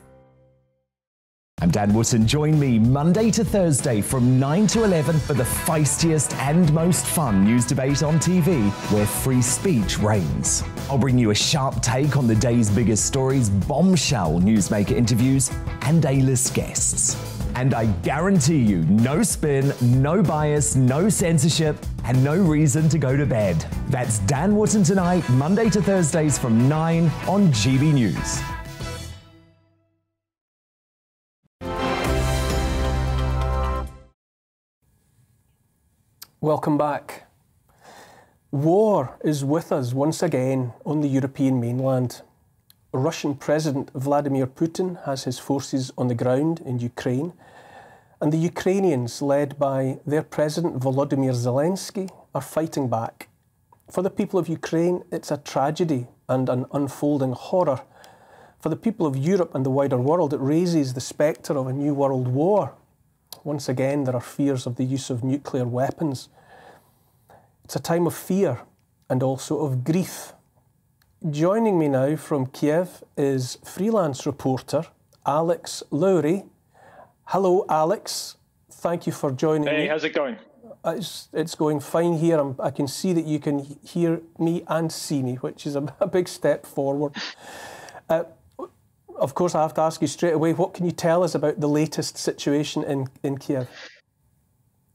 I'm Dan Wootton. Join me Monday to Thursday from 9 to 11 for the feistiest and most fun news debate on TV, where free speech reigns. I'll bring you a sharp take on the day's biggest stories, bombshell newsmaker interviews, and A-list guests. And I guarantee you, no spin, no bias, no censorship, and no reason to go to bed. That's Dan Wootton tonight, Monday to Thursdays from 9 on GB News. Welcome back. War is with us once again on the European mainland. Russian President Vladimir Putin has his forces on the ground in Ukraine, and the Ukrainians, led by their President Volodymyr Zelensky, are fighting back. For the people of Ukraine, it's a tragedy and an unfolding horror. For the people of Europe and the wider world, it raises the spectre of a new world war. Once again, there are fears of the use of nuclear weapons. It's a time of fear and also of grief. Joining me now from Kiev is freelance reporter Alex Lowry. Hello, Alex. Thank you for joining me. Hey, how's it going? It's going fine here. I can see that you can hear me and see me, which is a big step forward. Of course, I have to ask you straight away, what can you tell us about the latest situation in Kiev?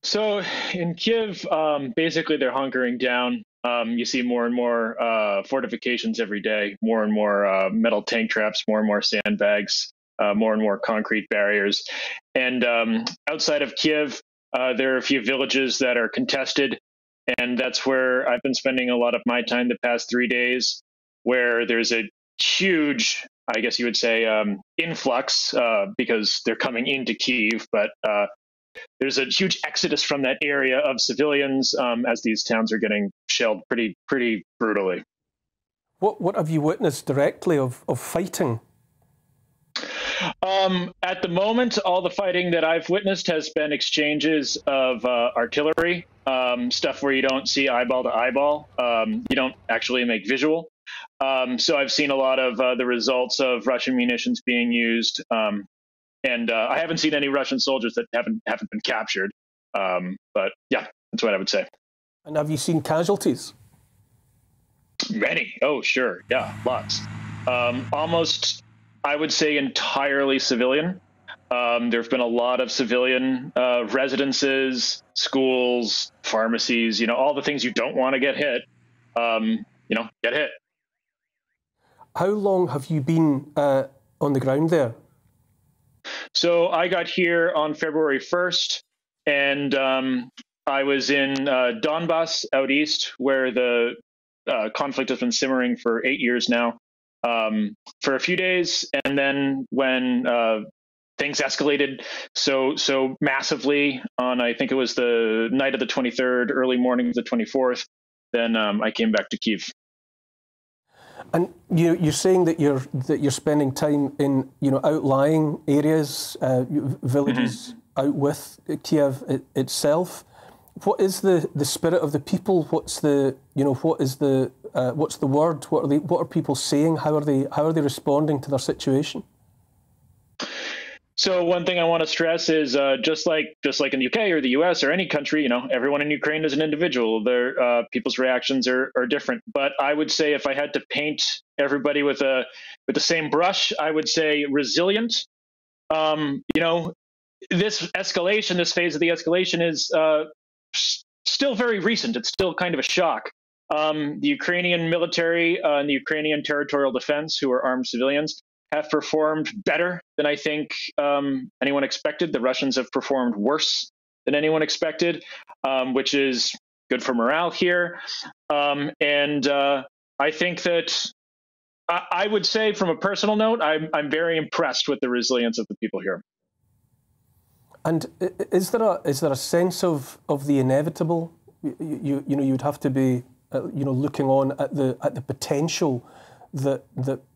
So in Kiev, basically they're hunkering down. You see more and more fortifications every day, more and more metal tank traps, more and more sandbags, more and more concrete barriers. And outside of Kiev, there are a few villages that are contested. And that's where I've been spending a lot of my time the past 3 days, where there's a huge, I guess you would say, influx because they're coming into Kiev, but there's a huge exodus from that area of civilians as these towns are getting shelled pretty brutally. What have you witnessed directly of fighting? At the moment, all the fighting that I've witnessed has been exchanges of artillery, stuff where you don't see eyeball to eyeball. You don't actually make visual. So I've seen a lot of the results of Russian munitions being used, and I haven't seen any Russian soldiers that haven't been captured. But yeah, that's what I would say. And have you seen casualties? Many. Oh, sure. Yeah, lots. Almost, I would say, entirely civilian. There have been a lot of civilian residences, schools, pharmacies, all the things you don't want to get hit, get hit. How long have you been on the ground there? So I got here on February 1st, and I was in Donbass out east, where the conflict has been simmering for 8 years now, for a few days. And then when things escalated so massively on, I think it was the night of the 23rd, early morning of the 24th, then I came back to Kiev. And you're saying that you're spending time in outlying areas, villages out with Kiev itself. What is the spirit of the people? What's the word? What are people saying? How are they responding to their situation? So one thing I want to stress is just like in the UK or the US or any country, everyone in Ukraine is an individual. Their people's reactions are different. But I would say if I had to paint everybody with the same brush, I would say resilient. This escalation, this phase of the escalation is still very recent. It's still kind of a shock. The Ukrainian military and the Ukrainian territorial defense, who are armed civilians, have performed better than I think anyone expected. The Russians have performed worse than anyone expected, which is good for morale here. And I think that I would say, from a personal note, I'm very impressed with the resilience of the people here. And is there a sense of the inevitable? You'd have to be looking on at the potential that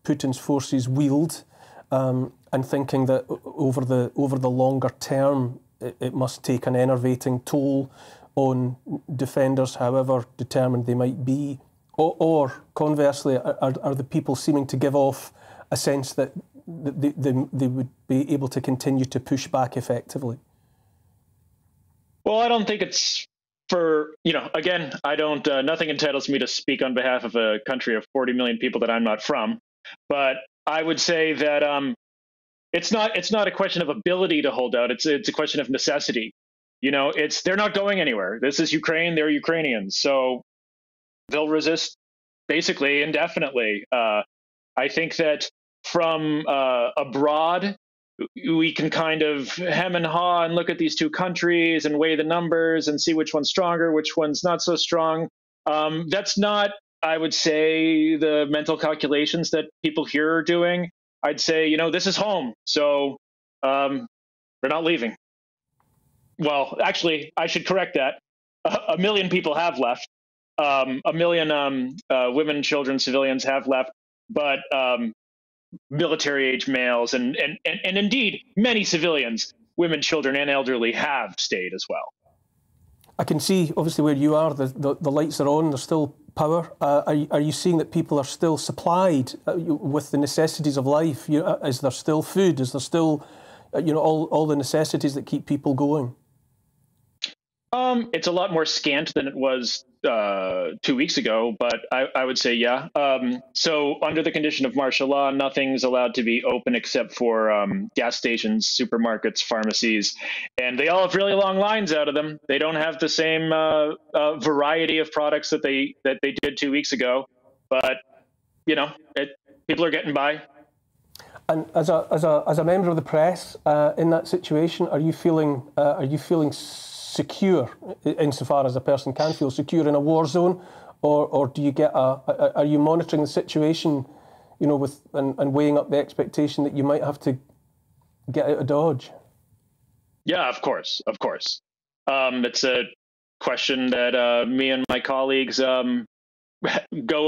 Putin's forces wield, and thinking that over the longer term it must take an enervating toll on defenders, however determined they might be, or conversely, are the people seeming to give off a sense that they would be able to continue to push back effectively? Well, I don't think it's again, I don't, nothing entitles me to speak on behalf of a country of 40 million people that I'm not from. But I would say that it's not a question of ability to hold out. It's a question of necessity. They're not going anywhere. This is Ukraine. They're Ukrainians. So they'll resist basically indefinitely. I think that from abroad, we can kind of hem and haw and look at these two countries and weigh the numbers and see which one's stronger, which one's not so strong. That's not, I would say, the mental calculations that people here are doing. I'd say, this is home, so we're not leaving. Well, actually, I should correct that. A million people have left. A million women, children, civilians have left, but military-age males and indeed many civilians, women, children, and elderly have stayed as well. I can see, obviously, where you are, the lights are on, there's still power. Are you seeing that people are still supplied with the necessities of life? Is there still food? Is there still, all the necessities that keep people going? It's a lot more scant than it was 2 weeks ago, but I would say, yeah. So under the condition of martial law, nothing's allowed to be open except for gas stations, supermarkets, pharmacies, and they all have really long lines out of them. They don't have the same variety of products that they did 2 weeks ago, but people are getting by. And as a member of the press in that situation, are you feeling secure, insofar as a person can feel secure in a war zone, or do you get are you monitoring the situation, with and weighing up the expectation that you might have to get out of Dodge? Yeah, of course. It's a question that me and my colleagues go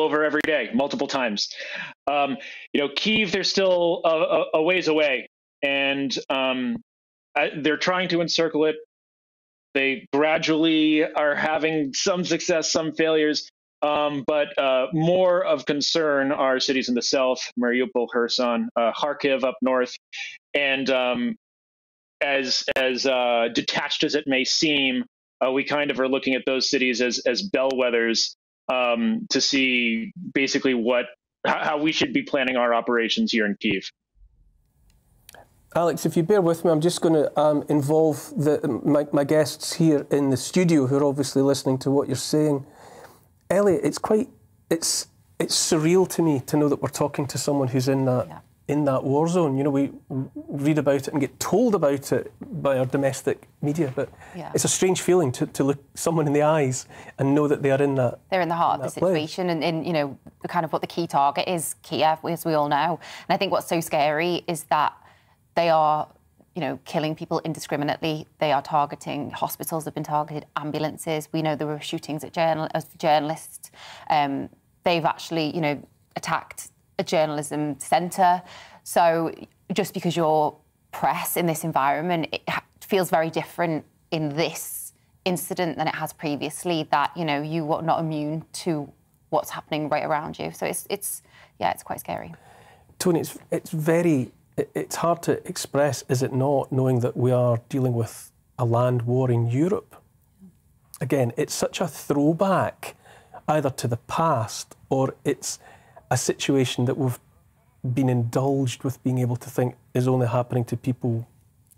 over every day, multiple times. Kiev, they're still a ways away, and they're trying to encircle it. They gradually are having some success, some failures, but more of concern are cities in the south, Mariupol, Kherson, Kharkiv up north, and as detached as it may seem, we kind of are looking at those cities as bellwethers to see basically how we should be planning our operations here in Kiev. Alex, if you bear with me, I'm just going to involve my guests here in the studio, who are obviously listening to what you're saying. Elliot, it's surreal to me to know that we're talking to someone who's in that war zone. We read about it and get told about it by our domestic media, but it's a strange feeling to look someone in the eyes and know that they are in that. They're in the heart of the situation, and kind of what the key target is, Kiev, as we all know. And I think what's so scary is that they are, killing people indiscriminately. They are targeting hospitals, have been targeted, ambulances. We know there were shootings at journalists. They've actually, attacked a journalism centre. So just because you're press in this environment, it feels very different in this incident than it has previously, that, you know, you are not immune to what's happening right around you. So it's quite scary. Tony, it's hard to express, is it not, knowing that we are dealing with a land war in Europe. Again, it's such a throwback either to the past, or it's a situation that we've been indulged with being able to think is only happening to people,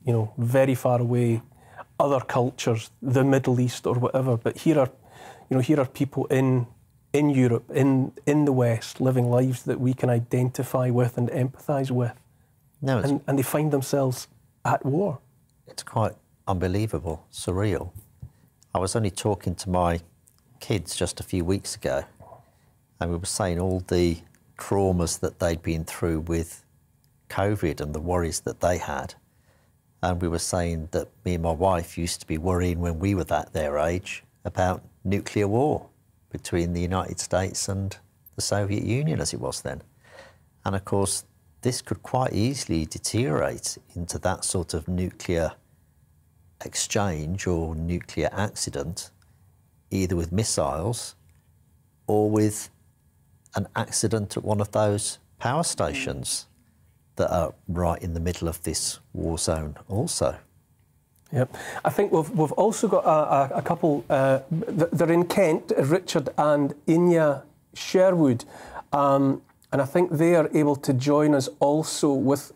you know, very far away, other cultures, the Middle East or whatever. But here are people in Europe, in the West, living lives that we can identify with and empathise with. No, and they find themselves at war. It's quite unbelievable, surreal. I was only talking to my kids just a few weeks ago, and we were saying all the traumas that they'd been through with COVID and the worries that they had. And we were saying that me and my wife used to be worrying when we were their age about nuclear war between the United States and the Soviet Union as it was then. And of course, this could quite easily deteriorate into that sort of nuclear exchange or nuclear accident, either with missiles or with an accident at one of those power stations that are right in the middle of this war zone also. Yep. I think we've also got a couple, they're in Kent, Richard and Ina Sherwood, and I think they are able to join us also with,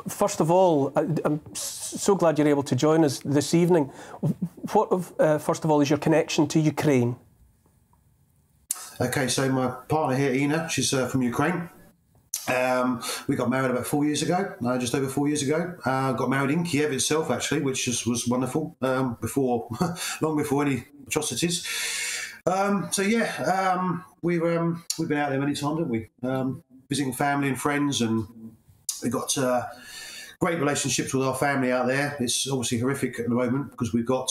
first of all, I'm so glad you're able to join us this evening. What, first of all, is your connection to Ukraine? Okay, so my partner here, Ina, she's from Ukraine. We got married about 4 years ago, just over 4 years ago. Got married in Kiev itself, actually, which was wonderful, long before any atrocities. We've been out there many times, haven't we? Visiting family and friends, and we got great relationships with our family out there. It's obviously horrific at the moment because we've got,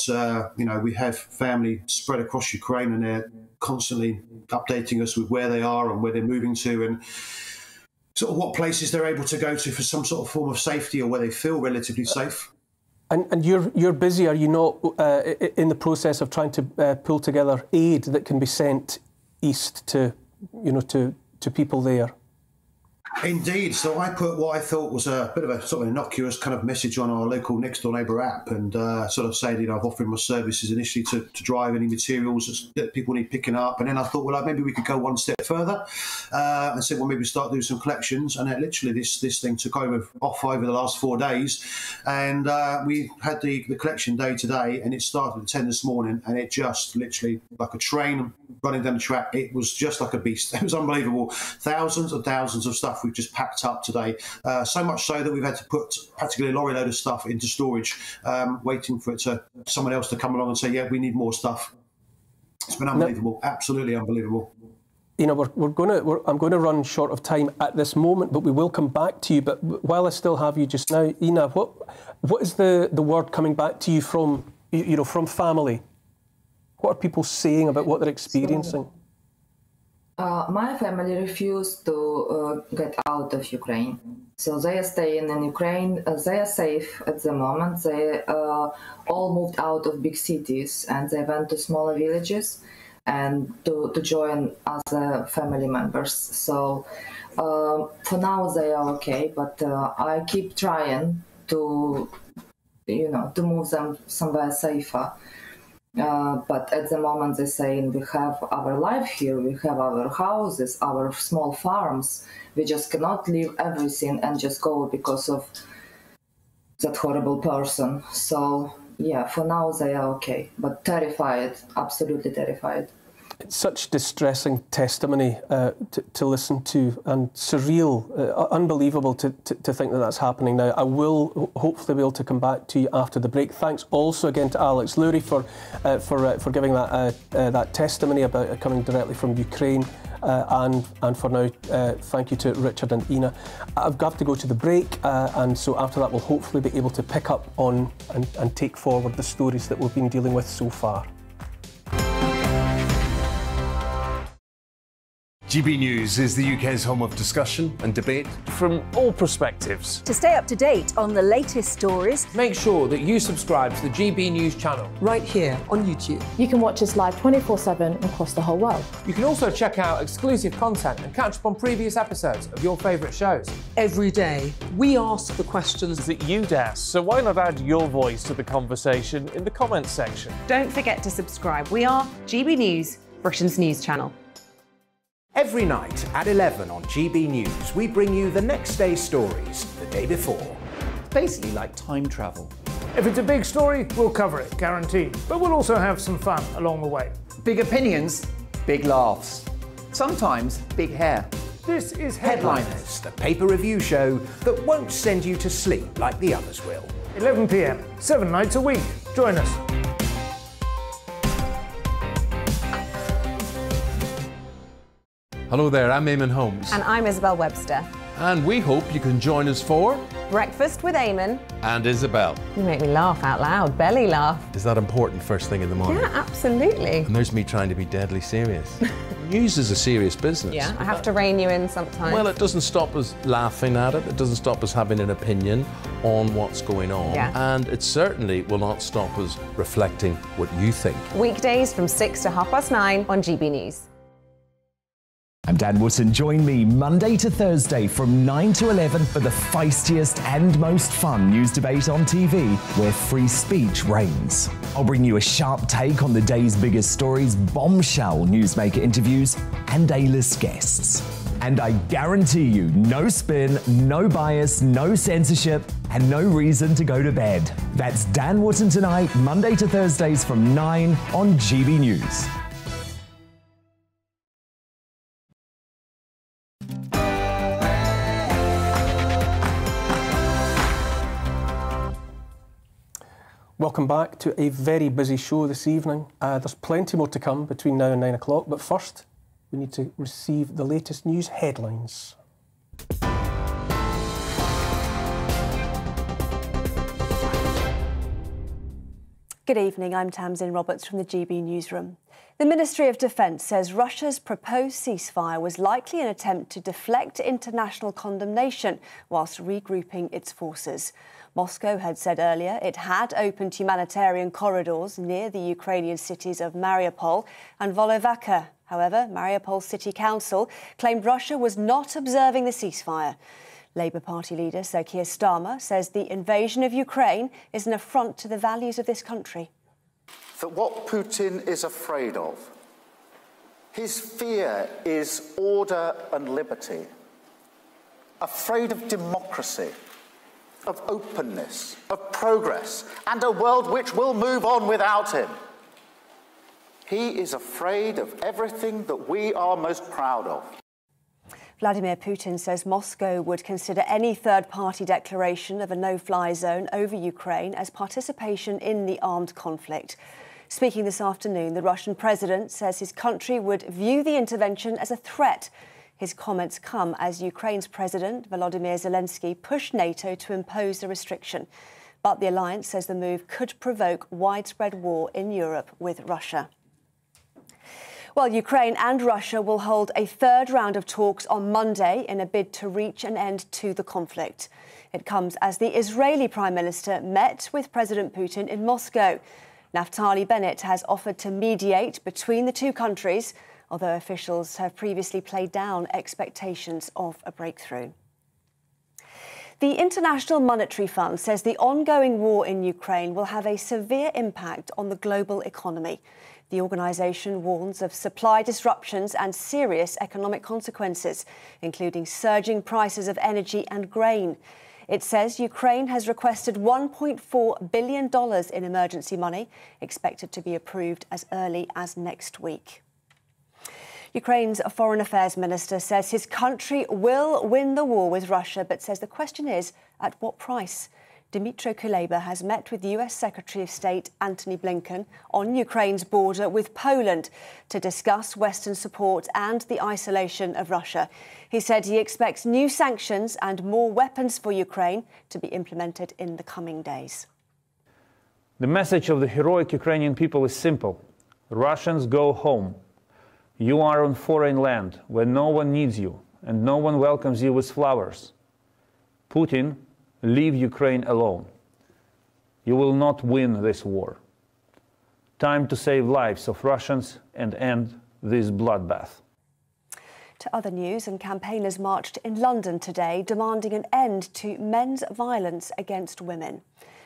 we have family spread across Ukraine, and they're constantly updating us with where they are and where they're moving to, and sort of what places they're able to go to for some sort of form of safety, or where they feel relatively safe. And you're busy, are you not, in the process of trying to pull together aid that can be sent east to people there? Indeed. So I put what I thought was a bit of a sort of innocuous kind of message on our local next door neighbour app, and sort of saying, I've offered my services initially to drive any materials that people need picking up. And then I thought, well, maybe we could go one step further and said, well, maybe start doing some collections. And literally this thing took off over the last 4 days. And we had the collection day today, and it started at 10 this morning, and it just literally, like a train running down the track, it was just like a beast. It was unbelievable. Thousands and thousands of stuff we've just packed up today. So much so that we've had to put practically a lorry load of stuff into storage, waiting for someone else to come along and say, yeah, we need more stuff. It's been unbelievable, absolutely unbelievable. I'm going to run short of time at this moment, but we will come back to you. But while I still have you just now, Ina, what is the word coming back to you from family? What are people saying about what they're experiencing? My family refused to get out of Ukraine. So they are staying in Ukraine. They are safe at the moment. They all moved out of big cities, and they went to smaller villages and to join other family members. So for now they are okay, but I keep trying to move them somewhere safer. But at the moment they're saying, we have our life here, we have our houses, our small farms. We just cannot leave everything and just go because of that horrible person. So yeah, for now they are okay, but terrified, absolutely terrified. It's such distressing testimony to listen to, and surreal, unbelievable to think that that's happening now. I will hopefully be able to come back to you after the break. Thanks also again to Alex Lowry for giving that testimony about it coming directly from Ukraine. And for now, thank you to Richard and Ina. I've got to go to the break, and so after that we'll hopefully be able to pick up on and take forward the stories that we've been dealing with so far. GB News is the UK's home of discussion and debate. From all perspectives. To stay up to date on the latest stories, make sure that you subscribe to the GB News channel right here on YouTube. You can watch us live 24/7 across the whole world. You can also check out exclusive content and catch up on previous episodes of your favourite shows. Every day, we ask the questions that you'd ask, so why not add your voice to the conversation in the comments section? Don't forget to subscribe. We are GB News, Britain's news channel. Every night at 11 on GB News, we bring you the next day's stories the day before. Basically like time travel. If it's a big story, we'll cover it, guaranteed. But we'll also have some fun along the way. Big opinions, big laughs. Sometimes big hair. This is Headliners, the paper review show that won't send you to sleep like the others will. 11 p.m, 7 nights a week. Join us. Hello there, I'm Eamon Holmes. And I'm Isabel Webster. And we hope you can join us for Breakfast with Eamon and Isabel. You make me laugh out loud, belly laugh. Is that important first thing in the morning? Yeah, absolutely. And there's me trying to be deadly serious. News is a serious business. Yeah, I have to rein you in sometimes. Well, it doesn't stop us laughing at it. It doesn't stop us having an opinion on what's going on. Yeah. And it certainly will not stop us reflecting what you think. Weekdays from 6 to 9:30 on GB News. I'm Dan Wootton. Join me Monday to Thursday from 9 to 11 for the feistiest and most fun news debate on TV, where free speech reigns. I'll bring you a sharp take on the day's biggest stories, bombshell newsmaker interviews, and A-list guests. And I guarantee you, no spin, no bias, no censorship, and no reason to go to bed. That's Dan Wootton tonight, Monday to Thursdays from 9 on GB News. Welcome back to a very busy show this evening. There's plenty more to come between now and 9 o'clock, but first we need to receive the latest news headlines. Good evening, I'm Tamsin Roberts from the GB Newsroom. The Ministry of Defence says Russia's proposed ceasefire was likely an attempt to deflect international condemnation whilst regrouping its forces. Moscow had said earlier it had opened humanitarian corridors near the Ukrainian cities of Mariupol and Volnovakha. However, Mariupol City Council claimed Russia was not observing the ceasefire. Labour Party leader Sir Keir Starmer says the invasion of Ukraine is an affront to the values of this country. That what Putin is afraid of, his fear is order and liberty, afraid of democracy, of openness, of progress, and a world which will move on without him. He is afraid of everything that we are most proud of. Vladimir Putin says Moscow would consider any third-party declaration of a no-fly zone over Ukraine as participation in the armed conflict. Speaking this afternoon, the Russian president says his country would view the intervention as a threat. His comments come as Ukraine's President Volodymyr Zelensky pushed NATO to impose the restriction. But the alliance says the move could provoke widespread war in Europe with Russia. Well, Ukraine and Russia will hold a third round of talks on Monday in a bid to reach an end to the conflict. It comes as the Israeli Prime Minister met with President Putin in Moscow. Naftali Bennett has offered to mediate between the two countries, although officials have previously played down expectations of a breakthrough. The International Monetary Fund says the ongoing war in Ukraine will have a severe impact on the global economy. The organisation warns of supply disruptions and serious economic consequences, including surging prices of energy and grain. It says Ukraine has requested $1.4 billion in emergency money, expected to be approved as early as next week. Ukraine's Foreign Affairs Minister says his country will win the war with Russia, but says the question is, at what price? Dmytro Kuleba has met with US Secretary of State Antony Blinken on Ukraine's border with Poland to discuss Western support and the isolation of Russia. He said he expects new sanctions and more weapons for Ukraine to be implemented in the coming days. The message of the heroic Ukrainian people is simple. Russians go home. You are on foreign land where no one needs you and no one welcomes you with flowers. Putin, leave Ukraine alone. You will not win this war. Time to save lives of Russians and end this bloodbath. To other news, and campaigners marched in London today demanding an end to men's violence against women.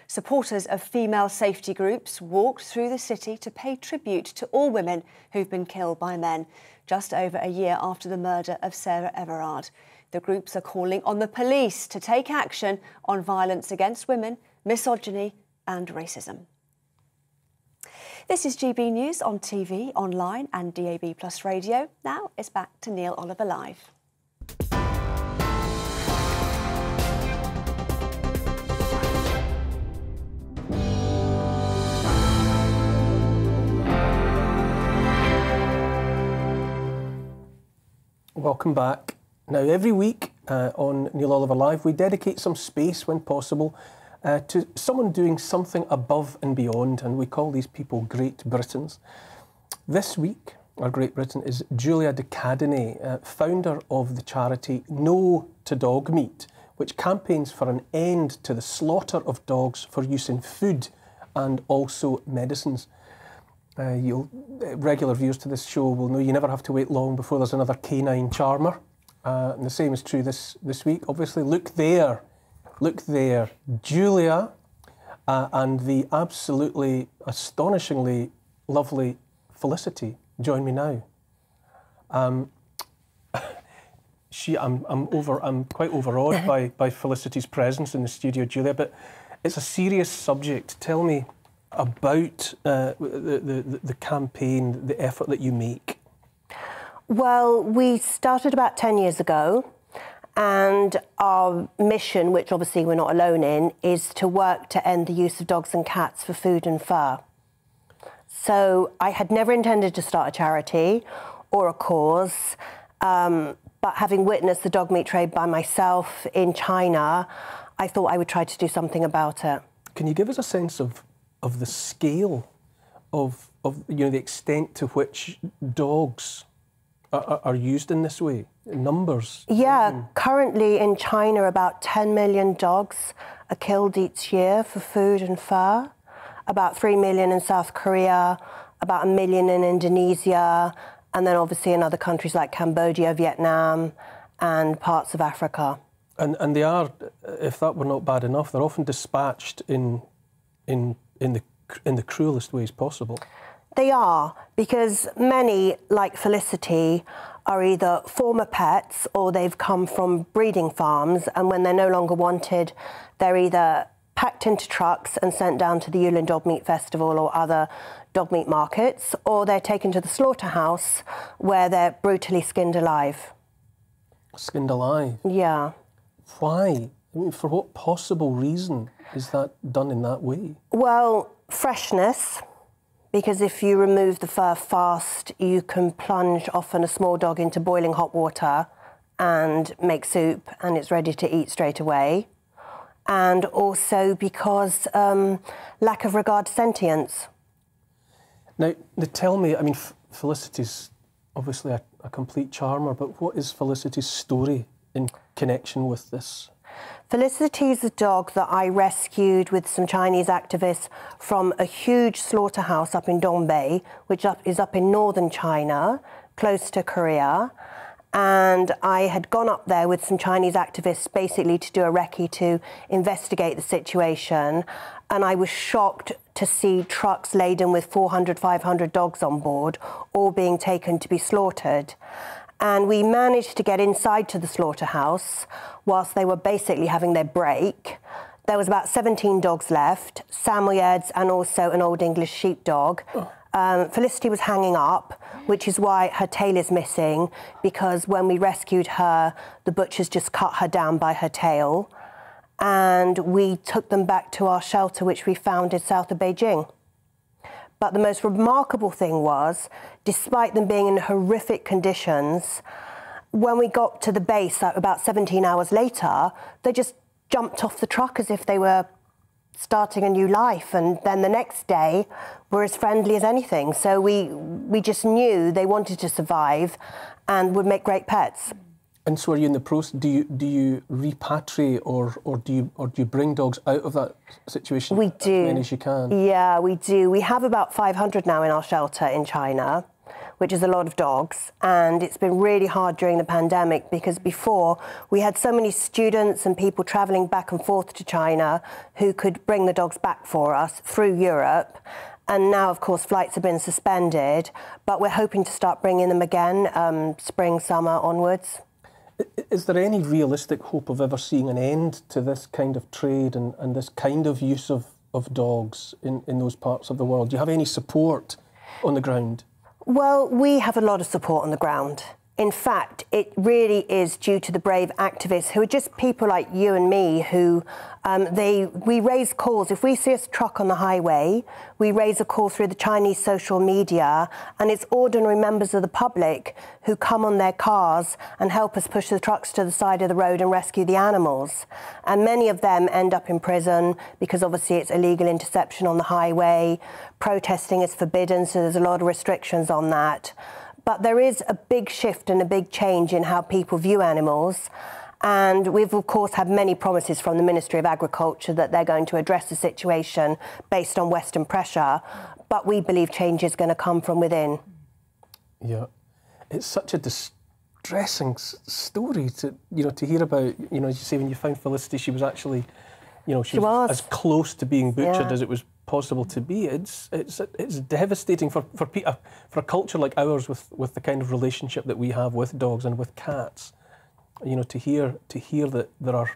Supporters of female safety groups walked through the city to pay tribute to all women who've been killed by men, just over a year after the murder of Sarah Everard. The groups are calling on the police to take action on violence against women, misogyny and racism. This is GB News on TV, online and DAB+ radio. Now it's back to Neil Oliver Live. Welcome back. Now, every week on Neil Oliver Live, we dedicate some space, when possible, to someone doing something above and beyond, and we call these people Great Britons. This week, our Great Britain is Julia de Cadenet, founder of the charity No to Dog Meat, which campaigns for an end to the slaughter of dogs for use in food and also medicines. Regular viewers to this show will know you never have to wait long before there's another canine charmer. And the same is true this week. Obviously, look there, Julia and the absolutely astonishingly lovely Felicity join me now. I'm quite overawed by Felicity's presence in the studio, Julia, but it's a serious subject. Tell me about the campaign, the effort that you make. Well, we started about 10 years ago, and our mission, which obviously we're not alone in, is to work to end the use of dogs and cats for food and fur. So I had never intended to start a charity or a cause, but having witnessed the dog meat trade by myself in China, I thought I would try to do something about it. Can you give us a sense of the scale of the extent to which dogs are used in this way? Numbers? Yeah, currently in China about 10 million dogs are killed each year for food and fur. About 3 million in South Korea, about 1 million in Indonesia, and then obviously in other countries like Cambodia, Vietnam, and parts of Africa. And they are, if that were not bad enough, they're often dispatched in the cruelest ways possible. They are, because many, like Felicity, are either former pets or they've come from breeding farms, and when they're no longer wanted, they're either packed into trucks and sent down to the Yulin Dog Meat Festival or other dog meat markets, or they're taken to the slaughterhouse where they're brutally skinned alive. Skinned alive? Yeah. Why? I mean, for what possible reason is that done in that way? Well, freshness, because if you remove the fur fast, you can plunge often a small dog into boiling hot water and make soup, and it's ready to eat straight away. And also because lack of regard to sentience. Now, tell me, I mean, Felicity's obviously a complete charmer, but what is Felicity's story in connection with this? Felicity is a dog that I rescued with some Chinese activists from a huge slaughterhouse up in Dongbei, which is up in northern China, close to Korea. And I had gone up there with some Chinese activists basically to do a recce to investigate the situation. And I was shocked to see trucks laden with 400, 500 dogs on board, all being taken to be slaughtered. And we managed to get inside to the slaughterhouse whilst they were basically having their break. There was about 17 dogs left, Samoyeds and also an Old English sheepdog. Felicity was hanging up, which is why her tail is missing, because when we rescued her, the butchers just cut her down by her tail. And we took them back to our shelter, which we found in south of Beijing. But the most remarkable thing was, despite them being in horrific conditions, when we got to the base about 17 hours later, they just jumped off the truck as if they were starting a new life, and then the next day were as friendly as anything. So we just knew they wanted to survive and would make great pets. And so are you in the process, do you repatriate or do you bring dogs out of that situation? We do. As many as you can? Yeah, we do. We have about 500 now in our shelter in China, which is a lot of dogs, and it's been really hard during the pandemic because before we had so many students and people travelling back and forth to China who could bring the dogs back for us through Europe. And now, of course, flights have been suspended, but we're hoping to start bringing them again spring, summer onwards. Is there any realistic hope of ever seeing an end to this kind of trade and this kind of use of dogs in those parts of the world? Do you have any support on the ground? Well, we have a lot of support on the ground. In fact, it really is due to the brave activists who are just people like you and me who we raise calls. If we see a truck on the highway, we raise a call through the Chinese social media, and it's ordinary members of the public who come on their cars and help us push the trucks to the side of the road and rescue the animals. And many of them end up in prison because obviously it's illegal interception on the highway. Protesting is forbidden, so there's a lot of restrictions on that. But there is a big shift and a big change in how people view animals. And we've, of course, had many promises from the Ministry of Agriculture that they're going to address the situation based on Western pressure. But we believe change is going to come from within. Yeah. It's such a distressing story to hear about. As you say, when you found Felicity, she was actually, she was as close to being butchered as it was possible to be. It's devastating for a culture like ours with the kind of relationship that we have with dogs and with cats. To hear that there are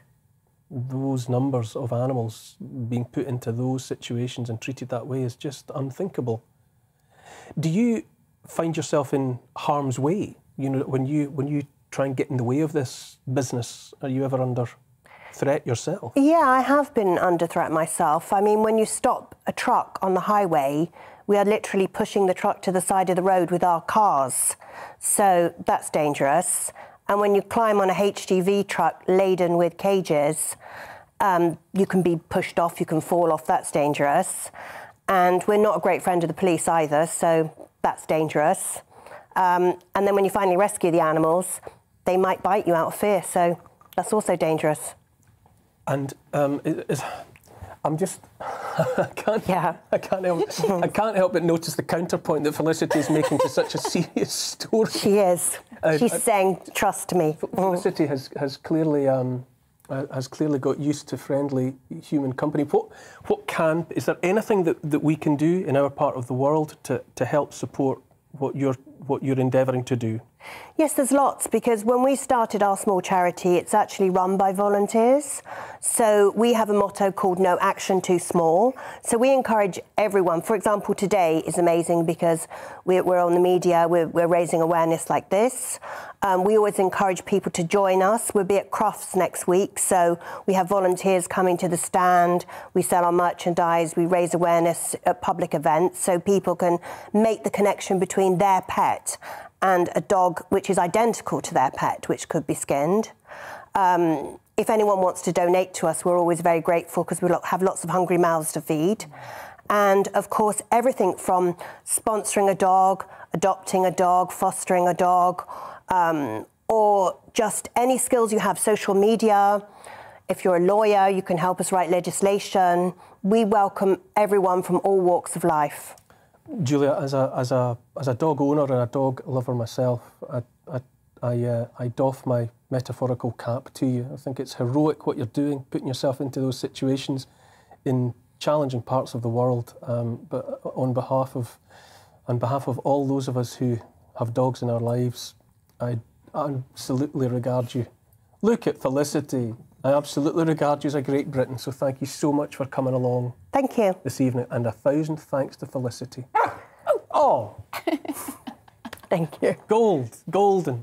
those numbers of animals being put into those situations and treated that way is just unthinkable. Do you find yourself in harm's way? When you try and get in the way of this business, are you ever under threat yourself? Yeah, I have been under threat myself. I mean, when you stop a truck on the highway, we are literally pushing the truck to the side of the road with our cars. So that's dangerous. And when you climb on a HGV truck laden with cages, you can be pushed off, you can fall off, that's dangerous. And we're not a great friend of the police either, so that's dangerous. And then when you finally rescue the animals, they might bite you out of fear, so that's also dangerous. And I'm just, I can't help but notice the counterpoint that Felicity is making to such a serious story. She is. She's saying, "Trust me." Felicity has clearly got used to friendly human company. Is there anything that we can do in our part of the world to help support what you're endeavouring to do? Yes, there's lots, because when we started our small charity, it's actually run by volunteers. So we have a motto called "No Action Too Small." So we encourage everyone. For example, today is amazing because we're on the media, we're raising awareness like this. We always encourage people to join us. We'll be at Crufts next week, so we have volunteers coming to the stand. We sell our merchandise, we raise awareness at public events so people can make the connection between their pet and a dog which is identical to their pet, which could be skinned. If anyone wants to donate to us, we're always very grateful because we have lots of hungry mouths to feed. And of course, everything from sponsoring a dog, adopting a dog, fostering a dog, or just any skills you have, social media. If you're a lawyer, you can help us write legislation. We welcome everyone from all walks of life. Julia, as a dog owner and a dog lover myself, I doff my metaphorical cap to you. I think it's heroic what you're doing, putting yourself into those situations in challenging parts of the world. But on behalf of all those of us who have dogs in our lives, I absolutely regard you. Look at Felicity. I absolutely regard you as a Great Britain, so thank you so much for coming along. Thank you. This evening, and 1,000 thanks to Felicity. Oh! Thank you. Golden.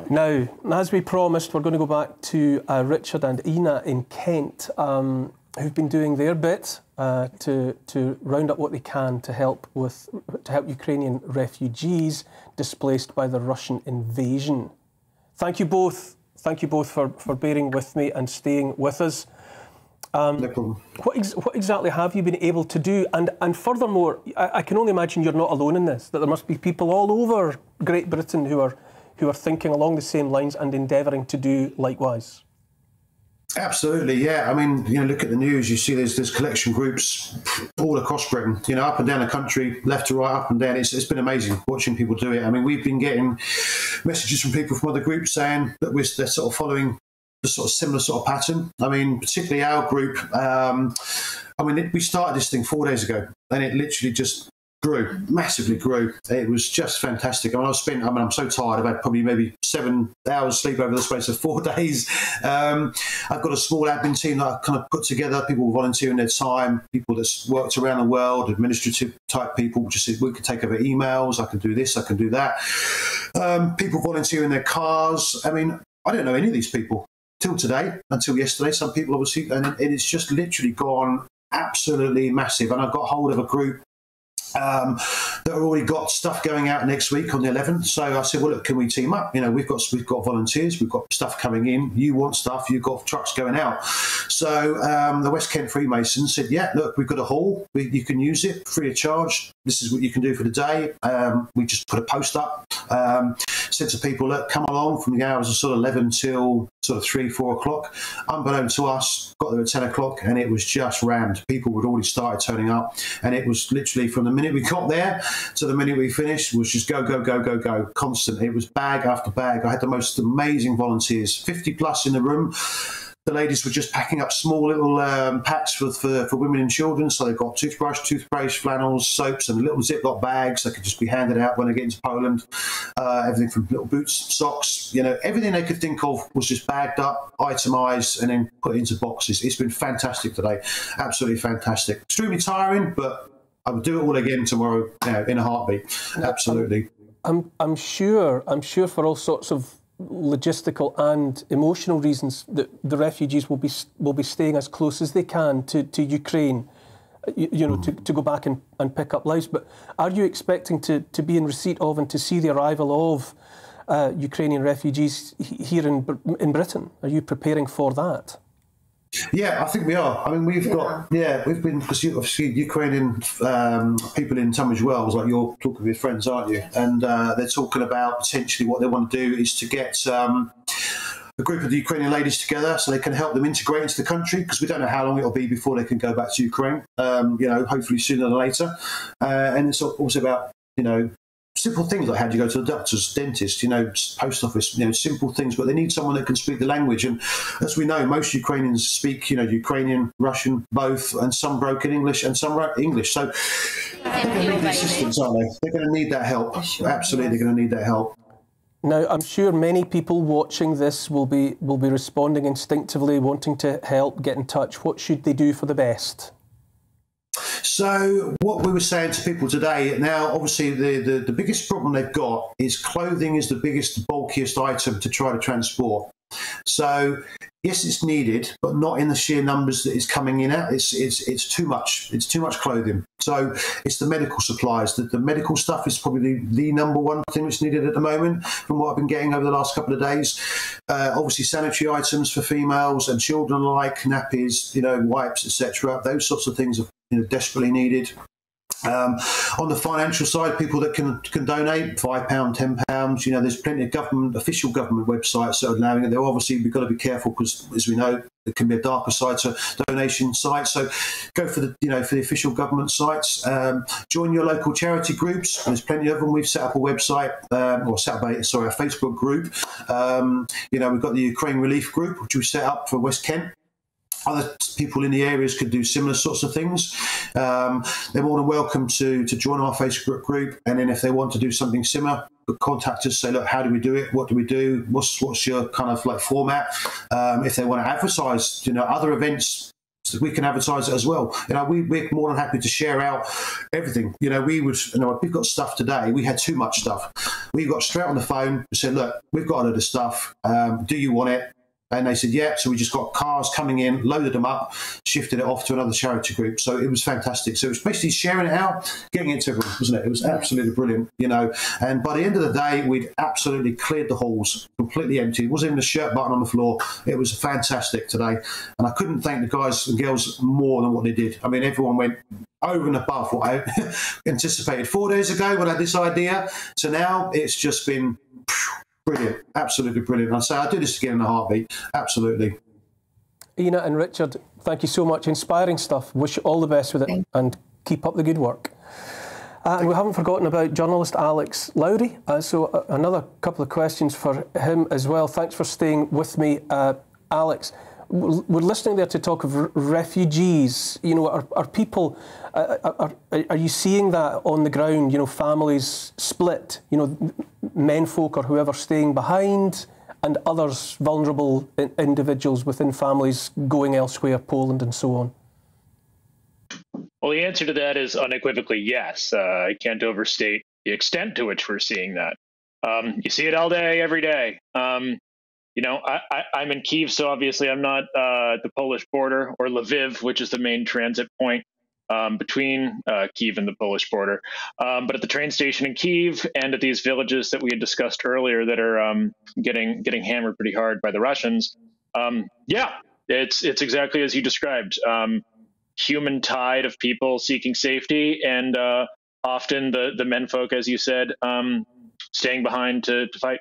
Now, as we promised, we're going to go back to Richard and Ina in Kent, who've been doing their bit to round up what they can to help Ukrainian refugees displaced by the Russian invasion. Thank you both. Thank you both for bearing with me and staying with us. No problem. What exactly have you been able to do? And furthermore, I can only imagine you're not alone in this, that there must be people all over Great Britain who are thinking along the same lines and endeavouring to do likewise. Absolutely, yeah. I mean, you know, look at the news. You see, there's collection groups all across Britain. You know, up and down the country, left to right, up and down. It's been amazing watching people do it. I mean, we've been getting messages from people from other groups saying that they're sort of following the sort of similar sort of pattern. I mean, particularly our group. I mean, we started this thing 4 days ago, and it literally just grew, massively grew. It was just fantastic. I mean, I'm so tired. I've had probably maybe 7 hours sleep over the space of 4 days. I've got a small admin team that I've kind of put together, people volunteering their time, people that's worked around the world, administrative type people, just said, we can take over emails, I can do this, I can do that. People volunteering their cars. I mean, I don't know any of these people till today, until yesterday. Some people obviously, and it's just literally gone absolutely massive. And I've got hold of a group that already got stuff going out next week on the 11th. So I said, well, look, can we team up? You know, we've got volunteers, we've got stuff coming in. You want stuff, you've got trucks going out. So the West Kent Freemasons said, yeah, look, we've got a hall. You can use it free of charge. This is what you can do for the day. We just put a post up. Said to people, look, come along from the hours of sort of 11 till sort of 3, 4 o'clock. Unbeknown to us, got there at 10 o'clock and it was just rammed. People had already started turning up, and it was literally from the minute we got there to the minute we finished was just go, go, go, go, go, constant. It was bag after bag. I had the most amazing volunteers, 50 plus in the room. The ladies were just packing up small little packs for women and children. So they've got toothpaste, flannels, soaps, and little Ziploc bags that could just be handed out when they get into Poland. Everything from little boots, socks, you know, everything they could think of was just bagged up, itemised, and then put into boxes. It's been fantastic today. Absolutely fantastic. Extremely tiring, but I would do it all again tomorrow, you know, in a heartbeat. Absolutely. I'm sure for all sorts of logistical and emotional reasons that the refugees will be staying as close as they can to Ukraine, you know, to go back and pick up lives. But are you expecting to be in receipt of and to see the arrival of Ukrainian refugees here in Britain? Are you preparing for that? Yeah, I think we are. I mean, we've been, because obviously Ukrainian people in Tunbridge Wells, like you're talking with friends, aren't you? And they're talking about potentially what they want to do is to get a group of the Ukrainian ladies together so they can help them integrate into the country, because we don't know how long it'll be before they can go back to Ukraine, you know, hopefully sooner than later. And it's also about, you know, simple things like how do you go to the doctor's, dentist, you know, post office, you know, simple things, but they need someone that can speak the language. And as we know, most Ukrainians speak, you know, Ukrainian, Russian, both, and some broken English and some English. So they're going to need assistance, aren't they? They're going to need that help. Absolutely, they're going to need that help. Now, I'm sure many people watching this will be responding instinctively, wanting to help, get in touch. What should they do for the best? So what we were saying to people today, now obviously the biggest problem they've got is clothing is the biggest, bulkiest item to try to transport. So yes, it's needed, but not in the sheer numbers that it's coming in at. It's too much. It's too much clothing. So it's the medical supplies. The medical stuff is probably the number one thing that's needed at the moment, from what I've been getting over the last couple of days. Obviously, sanitary items for females and children alike, nappies, you know, wipes, etc. Those sorts of things are, you know, desperately needed. On the financial side, people that can donate £5, £10, you know, there's plenty of official government websites that are allowing it. They're obviously, we've got to be careful because, as we know, there can be a darker side to donation sites. So go for the, you know, for the official government sites. Join your local charity groups. There's plenty of them. We've set up a website, a Facebook group. You know, we've got the Ukraine Relief Group, which we set up for West Kent. Other people in the areas could do similar sorts of things. They're more than welcome to join our Facebook group, and then if they want to do something similar, contact us, say, look, how do we do it? What do we do? What's your kind of like format? If they want to advertise, you know, other events, we can advertise it as well. You know, we're more than happy to share out everything. You know, we've got stuff today. We had too much stuff. We got straight on the phone and said, look, we've got a lot of stuff. Do you want it? And they said, yeah, so we just got cars coming in, loaded them up, shifted it off to another charity group. So it was fantastic. So it was basically sharing it out, getting it to everyone, wasn't it? It was absolutely brilliant, you know. And by the end of the day, we'd absolutely cleared the halls, completely empty. It wasn't even a shirt button on the floor. It was fantastic today. And I couldn't thank the guys and girls more than what they did. I mean, everyone went over and above what I anticipated 4 days ago when I had this idea. So now it's just been brilliant, absolutely brilliant. I'd say I'd do this again in a heartbeat, absolutely. Ina and Richard, thank you so much. Inspiring stuff. Wish you all the best with it and keep up the good work. And we haven't forgotten about journalist Alex Lowry. So another couple of questions for him as well. Thanks for staying with me, Alex. We're listening there to talk of refugees. You know, are people, are you seeing that on the ground? You know, families split, you know, men folk or whoever staying behind and others, vulnerable individuals within families going elsewhere, Poland and so on? Well, the answer to that is unequivocally yes. I can't overstate the extent to which we're seeing that. You see it all day, every day. You know, I'm in Kiev, so obviously I'm not at the Polish border, or Lviv, which is the main transit point between Kiev and the Polish border. But at the train station in Kiev and at these villages that we had discussed earlier that are getting hammered pretty hard by the Russians, yeah, it's exactly as you described. Human tide of people seeking safety, and often the menfolk, as you said, staying behind to fight.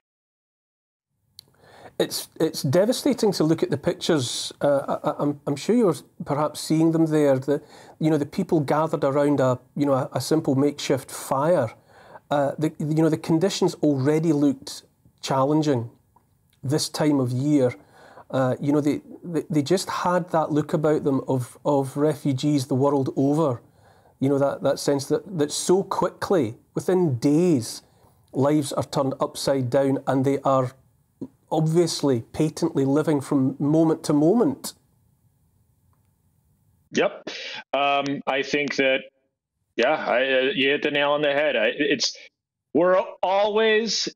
It's devastating to look at the pictures. I'm sure you're perhaps seeing them there. The people gathered around a simple makeshift fire. The conditions already looked challenging this time of year. They just had that look about them of refugees the world over. You know, that sense that so quickly, within days, lives are turned upside down and they are obviously, patently living from moment to moment. Yep. I think that, you hit the nail on the head. We're always,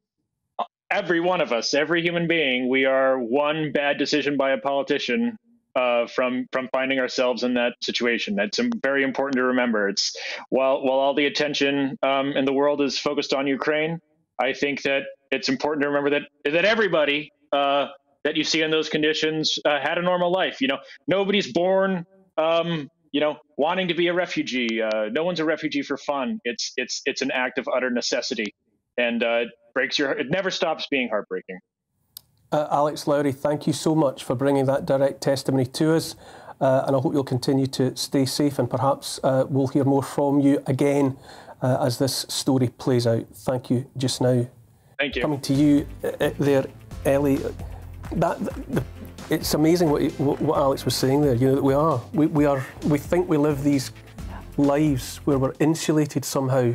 every one of us, every human being, we are one bad decision by a politician from finding ourselves in that situation. That's very important to remember. It's while all the attention in the world is focused on Ukraine, I think that it's important to remember that everybody that you see in those conditions had a normal life. You know, nobody's born, wanting to be a refugee. No one's a refugee for fun. It's an act of utter necessity, and it never stops being heartbreaking. Alex Lowry, thank you so much for bringing that direct testimony to us, and I hope you'll continue to stay safe, and perhaps we'll hear more from you again as this story plays out. Thank you just now. Thank you. Coming to you there, Ellie, it's amazing what Alex was saying there. You know, that we think we live these lives where we're insulated somehow,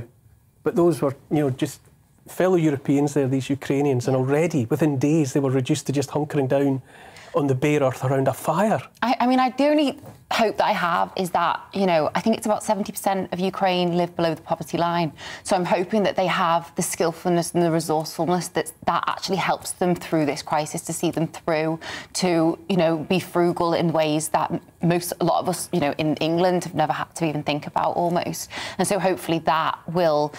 but those were, just fellow Europeans there, these Ukrainians, and already within days they were reduced to just hunkering down on the bare earth around a fire. I mean, the only hope that I have is that, I think it's about 70% of Ukraine live below the poverty line. So I'm hoping that they have the skillfulness and the resourcefulness that actually helps them through this crisis, to see them through, to, be frugal in ways that a lot of us, in England have never had to even think about almost. And so hopefully that will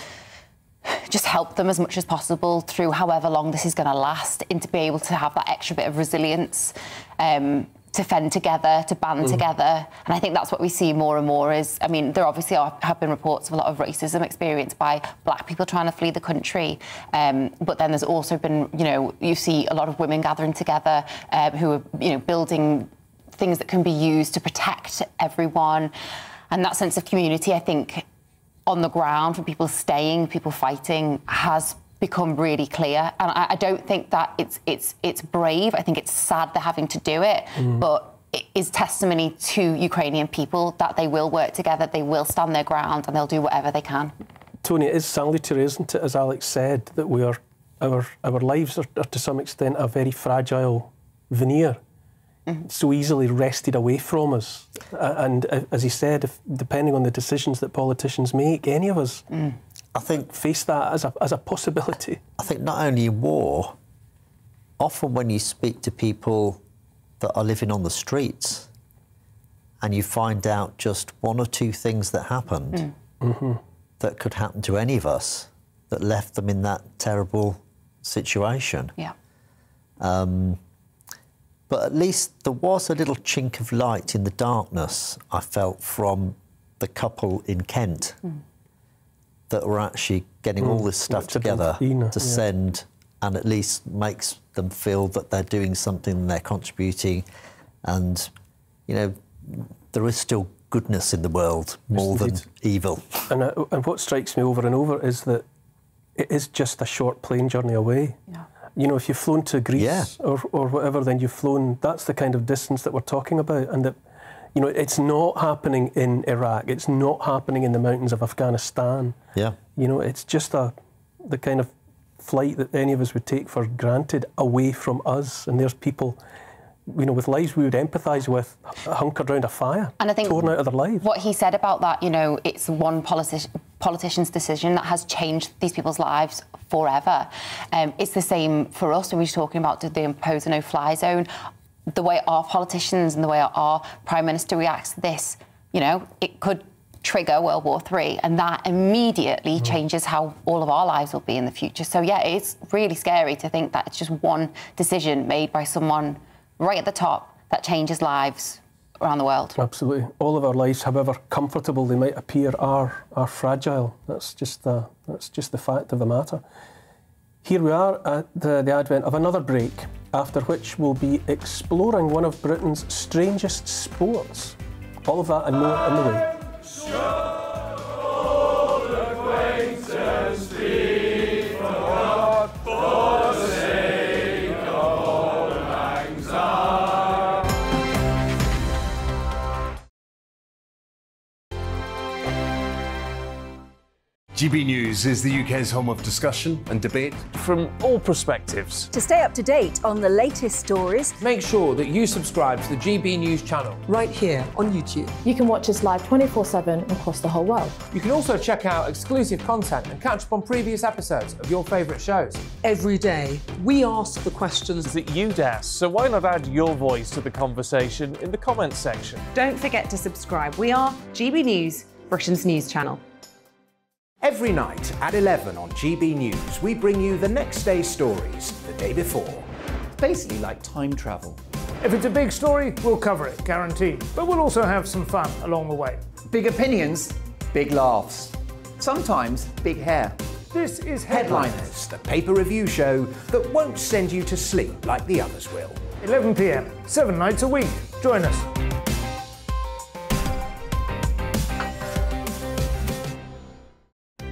just help them as much as possible through however long this is going to last, and to be able to have that extra bit of resilience, to fend together, to band together. And I think that's what we see more and more is, there obviously have been reports of a lot of racism experienced by black people trying to flee the country. But then there's also been, you see a lot of women gathering together who are, building things that can be used to protect everyone. And that sense of community, I think, on the ground, for people staying, people fighting, has become really clear. And I don't think that it's brave. I think it's sad they're having to do it, but it is testimony to Ukrainian people that they will work together, they will stand their ground, and they'll do whatever they can. Tony, it is salutary, isn't it, as Alex said, that our lives are to some extent a very fragile veneer. So easily wrested away from us. And as he said, depending on the decisions that politicians make, any of us, I think, face that as a possibility. I think not only in war, often when you speak to people that are living on the streets, and you find out just one or two things that happened that could happen to any of us that left them in that terrible situation. Yeah. But at least there was a little chink of light in the darkness, I felt, from the couple in Kent that were actually getting all this stuff together to send, and at least makes them feel that they're doing something and they're contributing. And, you know, there is still goodness in the world more than evil. And what strikes me over and over is that it is just a short plane journey away. Yeah. You know, if you've flown to Greece or whatever, then you've flown, that's the kind of distance that we're talking about. And that, you know, it's not happening in Iraq, it's not happening in the mountains of Afghanistan. Yeah. You know, it's just the kind of flight that any of us would take for granted away from us. And there's people, you know, with lives we would empathise with, hunkered around a fire, and I think torn out of their lives. What he said about that, you know, it's one politician's decision that has changed these people's lives forever. It's the same for us when we're talking about did they impose a no-fly zone. The way our politicians and the way our Prime Minister reacts to this, you know, it could trigger World War III, and that immediately changes how all of our lives will be in the future. So, yeah, it's really scary to think that it's just one decision made by someone right at the top that changes lives around the world. Absolutely. All of our lives, however comfortable they might appear, are fragile. That's just the fact of the matter. Here we are at the advent of another break, after which we'll be exploring one of Britain's strangest sports. All of that and more on the way. GB News is the UK's home of discussion and debate. From all perspectives. To stay up to date on the latest stories, make sure that you subscribe to the GB News channel right here on YouTube. You can watch us live 24/7 across the whole world. You can also check out exclusive content and catch up on previous episodes of your favourite shows. Every day, we ask the questions that you'd ask, so why not add your voice to the conversation in the comments section? Don't forget to subscribe. We are GB News, Britain's news channel. Every night at 11 on GB News, we bring you the next day's stories the day before. Basically like time travel. If it's a big story, we'll cover it, guaranteed. But we'll also have some fun along the way. Big opinions, big laughs. Sometimes big hair. This is Headliners, the paper review show that won't send you to sleep like the others will. 11 p.m, 7 nights a week. Join us.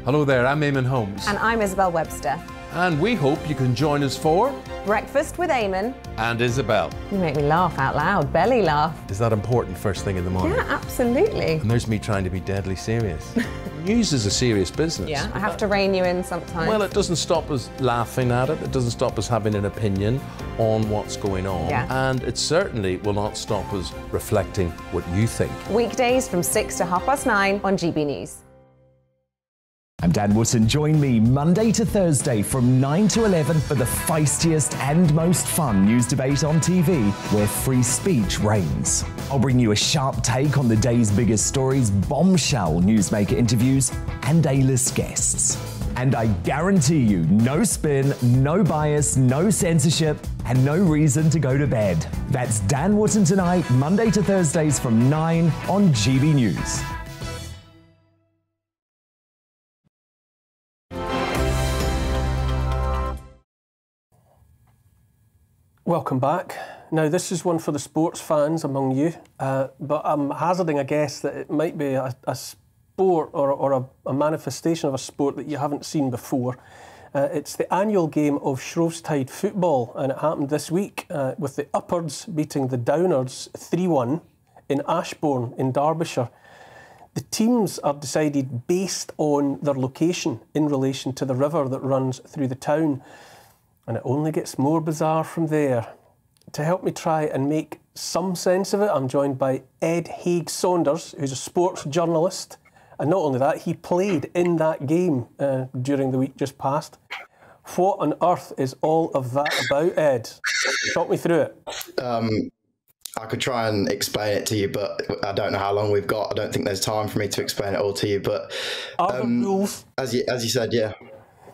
Hello there, I'm Eamon Holmes. And I'm Isabel Webster. And we hope you can join us for Breakfast with Eamon. And Isabel. You make me laugh out loud, belly laugh. Is that important first thing in the morning? Yeah, absolutely. And there's me trying to be deadly serious. News is a serious business. Yeah, I have to rein you in sometimes. Well, it doesn't stop us laughing at it. It doesn't stop us having an opinion on what's going on. Yeah. And it certainly will not stop us reflecting what you think. Weekdays from 6 to 9:30 on GB News. I'm Dan Wootton. Join me Monday to Thursday from 9 to 11 for the feistiest and most fun news debate on TV, where free speech reigns. I'll bring you a sharp take on the day's biggest stories, bombshell newsmaker interviews, and A-list guests. And I guarantee you, no spin, no bias, no censorship, and no reason to go to bed. That's Dan Wootton tonight, Monday to Thursdays from 9 on GB News. Welcome back. Now, this is one for the sports fans among you, but I'm hazarding a guess that it might be a sport or a manifestation of a sport that you haven't seen before. It's the annual game of Shrovetide football, and it happened this week with the Uppards beating the Downers 3-1 in Ashbourne in Derbyshire. The teams are decided based on their location in relation to the river that runs through the town. And it only gets more bizarre from there. To help me try and make some sense of it, I'm joined by Ed Haig-Saunders, who's a sports journalist. And not only that, he played in that game during the week just past. What on earth is all of that about, Ed? Talk me through it. I could try and explain it to you, but I don't know how long we've got. I don't think there's time for me to explain it all to you. But are there rules? As you said, yeah.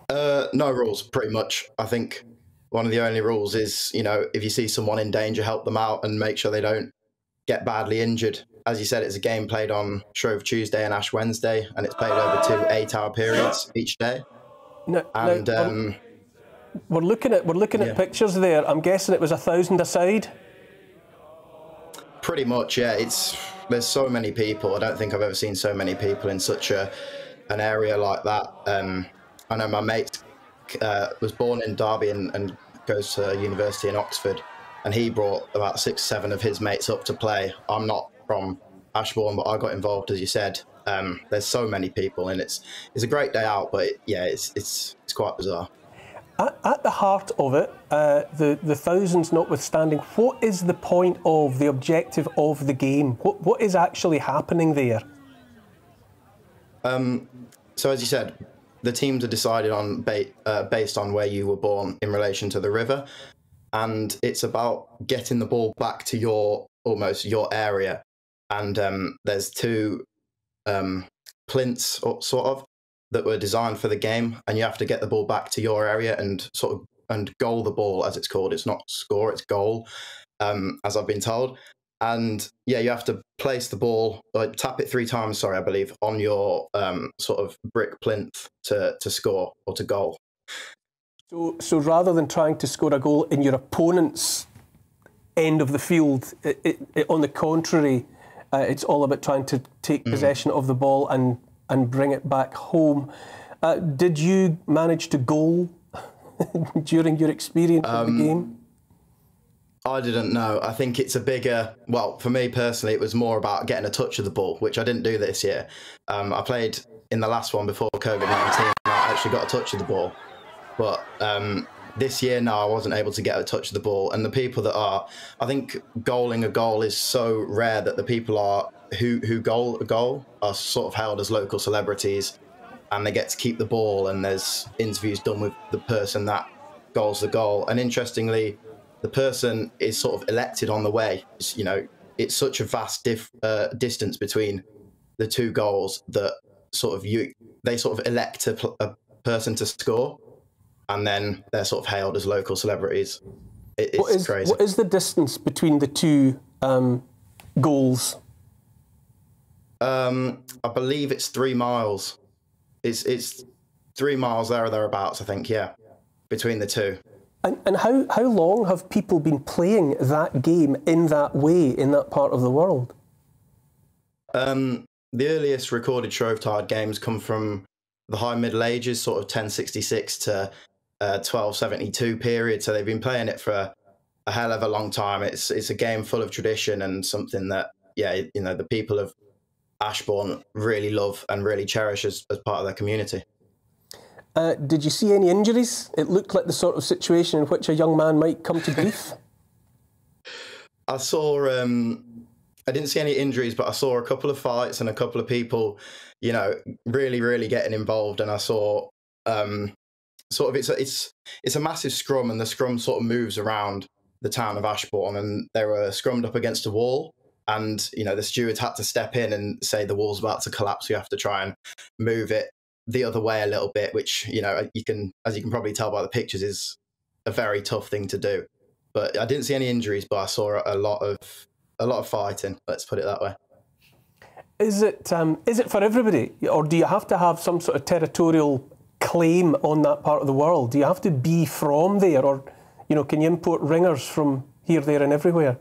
No rules, pretty much. I think one of the only rules is, you know, if you see someone in danger, help them out and make sure they don't get badly injured. As you said, it's a game played on Shrove Tuesday and Ash Wednesday, and it's played over 2 8-hour periods each day. We're looking at pictures there. I'm guessing it was 1,000 a side. Pretty much, yeah. There's so many people. I don't think I've ever seen so many people in such an area like that. I know my mate was born in Derby and goes to university in Oxford, and he brought about 6 or 7 of his mates up to play. I'm not from Ashbourne, but I got involved, as you said. There's so many people, and it's a great day out, but it's quite bizarre. At the heart of it, the thousands notwithstanding, what is the point of the objective of the game? What is actually happening there? So as you said, the teams are decided on based on where you were born in relation to the river, and it's about getting the ball back to your area. And there's 2 plinths, sort of, that were designed for the game, and you have to get the ball back to your area and goal the ball, as it's called. It's not score, it's goal, as I've been told. And yeah, you have to place the ball, tap it 3 times, I believe, on your sort of brick plinth to score or to goal. So rather than trying to score a goal in your opponent's end of the field, on the contrary, it's all about trying to take possession of the ball and bring it back home. Did you manage to goal during your experience of the game? I didn't know. I think it's a bigger, well, for me personally, it was more about getting a touch of the ball, which I didn't do this year. I played in the last one before COVID-19, and I actually got a touch of the ball. But this year, no, I wasn't able to get a touch of the ball. And the people that are, I think goaling a goal is so rare that the people who goal a goal are sort of held as local celebrities, and they get to keep the ball, and there's interviews done with the person that goals the goal. And interestingly, the person is sort of elected on the way. You know, it's such a vast distance between the 2 goals that they sort of elect a person to score, and then they're sort of hailed as local celebrities. It's crazy. What is the distance between the 2 goals? I believe it's 3 miles. It's 3 miles there or thereabouts, I think, yeah, between the 2. And how long have people been playing that game in that way, in that part of the world? The earliest recorded Shrovetide games come from the High Middle Ages, sort of 1066 to 1272 period. So they've been playing it for a hell of a long time. It's a game full of tradition and something that, yeah, you know, the people of Ashbourne really love and really cherish as part of their community. Did you see any injuries? It looked like the sort of situation in which a young man might come to grief. I saw, I didn't see any injuries, but I saw a couple of fights and a couple of people, you know, really, really getting involved. And I saw sort of it's a massive scrum, and the scrum sort of moves around the town of Ashbourne, and they were scrummed up against a wall. And, you know, the stewards had to step in and say the wall's about to collapse. You have to try and move it the other way a little bit, which, you know, as you can probably tell by the pictures, is a very tough thing to do. But I didn't see any injuries, but I saw a lot of fighting, let's put it that way. Is it for everybody, or do you have to have some sort of territorial claim on that part of the world? Do you have to be from there, or, you know, can you import ringers from here, there and everywhere?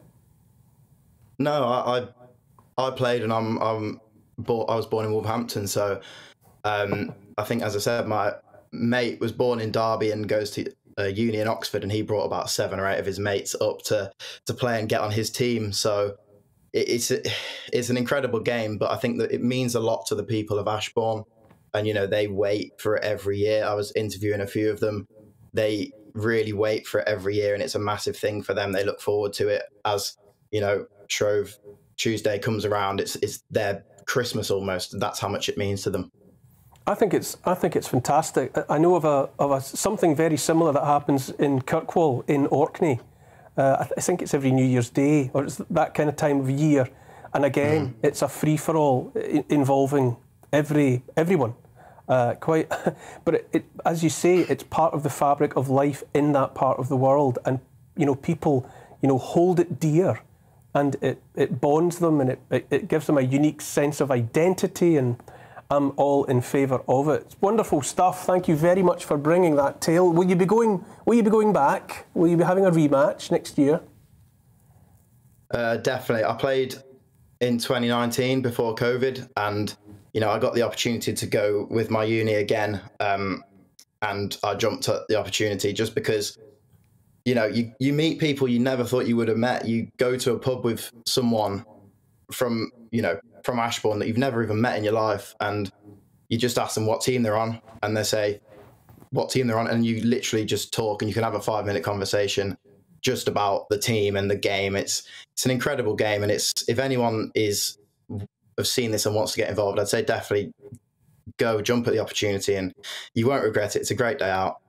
No, I played, and I was born in Wolverhampton, so I think, as I said, my mate was born in Derby and goes to uni in Oxford, and he brought about 7 or 8 of his mates up to play and get on his team. So it's an incredible game, but I think that it means a lot to the people of Ashbourne, and, you know, they wait for it every year. I was interviewing a few of them. They really wait for it every year, and it's a massive thing for them. They look forward to it. As, you know, Shrove Tuesday comes around, it's their Christmas almost. That's how much it means to them. I think it's fantastic. I know of something very similar that happens in Kirkwall in Orkney, I think it's every New Year's Day, or it's that kind of time of year. And again, it's a free-for-all involving everyone. But as you say, it's part of the fabric of life in that part of the world, and people hold it dear, and it bonds them, and it gives them a unique sense of identity, and I'm all in favour of it. It's wonderful stuff. Thank you very much for bringing that tale. Will you be going back? Will you be having a rematch next year? Definitely. I played in 2019 before COVID, and I got the opportunity to go with my uni again, and I jumped at the opportunity just because you meet people you never thought you would have met. You go to a pub with someone from Ashbourne that you've never even met in your life, and you just ask them what team they're on, and they say what team they're on, and you literally just talk, and you can have a 5-minute conversation just about the team and the game. It's an incredible game, and if anyone have seen this and wants to get involved, I'd say definitely go jump at the opportunity, and you won't regret it. It's a great day out.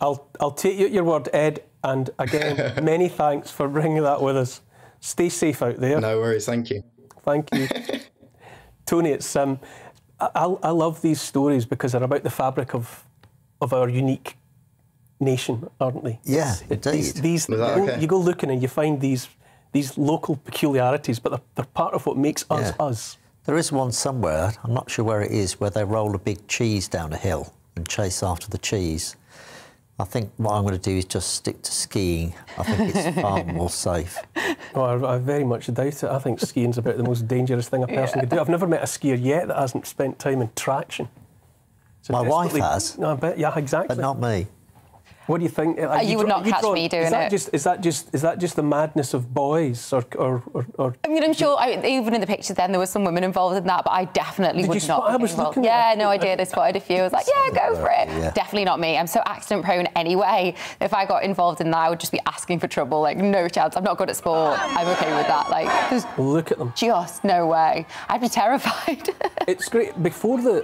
I'll take you at your word, Ed, and again, many thanks for bringing that with us. Stay safe out there. No worries, thank you. Thank you. Tony, it's I love these stories because they're about the fabric of our unique nation, aren't they? Yeah, indeed. You go looking and you find these local peculiarities, but they're part of what makes us us. There is one somewhere, I'm not sure where it is, where they roll a big cheese down a hill and chase after the cheese. I think what I'm going to do is just stick to skiing. I think it's far more safe. Oh, I very much doubt it. I think skiing's about the most dangerous thing a person could do. I've never met a skier yet that hasn't spent time in traction. So my wife has. No, I bet, yeah, exactly. But not me. What do you think? You would not catch me doing it. Is that just the madness of boys, or? I mean, I'm sure. Even in the pictures, then there was some women involved in that, but I definitely would not. I was looking. Yeah, no, I did. I spotted a few. I was like, yeah, go for it. Yeah. Definitely not me. I'm so accident prone anyway. If I got involved in that, I would just be asking for trouble. Like, no chance. I'm not good at sport. I'm okay with that. Like, just look at them. Just no way. I'd be terrified. It's great before the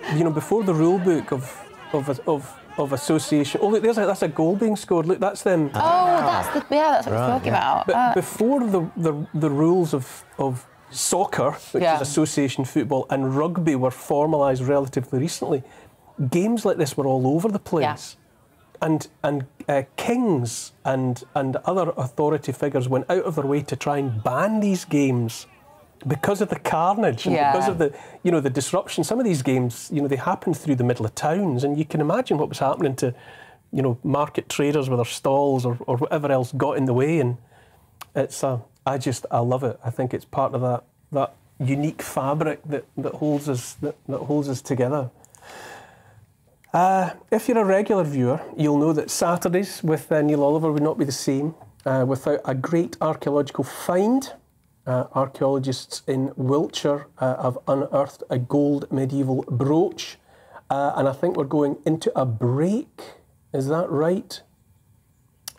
rule book of association. Oh, look, that's a goal being scored. Look, that's them. Oh, that's what we're talking about. But before the rules of soccer, which is association football, and rugby were formalised relatively recently, games like this were all over the place. Yeah. And kings and other authority figures went out of their way to try and ban these games because of the carnage and because of the disruption. Some of these games, they happened through the middle of towns, and you can imagine what was happening to, market traders with their stalls or whatever else got in the way. And it's I love it. I think it's part of that unique fabric that holds us together. If you're a regular viewer, you'll know that Saturdays with Neil Oliver would not be the same without a great archaeological find. Archaeologists in Wiltshire have unearthed a gold medieval brooch, and I think we're going into a break. Is that right?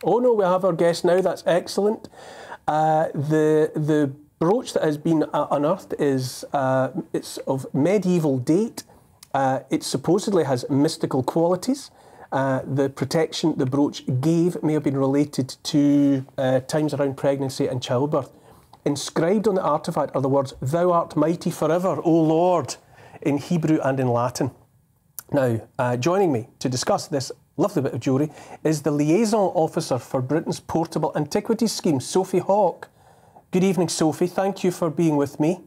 Oh no, we have our guest now. That's excellent. The brooch that has been unearthed is it's of medieval date. It supposedly has mystical qualities. The protection the brooch gave may have been related to times around pregnancy and childbirth. Inscribed on the artefact are the words, "Thou art mighty forever, O Lord," in Hebrew and in Latin. Now, joining me to discuss this lovely bit of jewellery is the Liaison Officer for Britain's Portable Antiquities Scheme, Sophie Hawke. Good evening, Sophie. Thank you for being with me.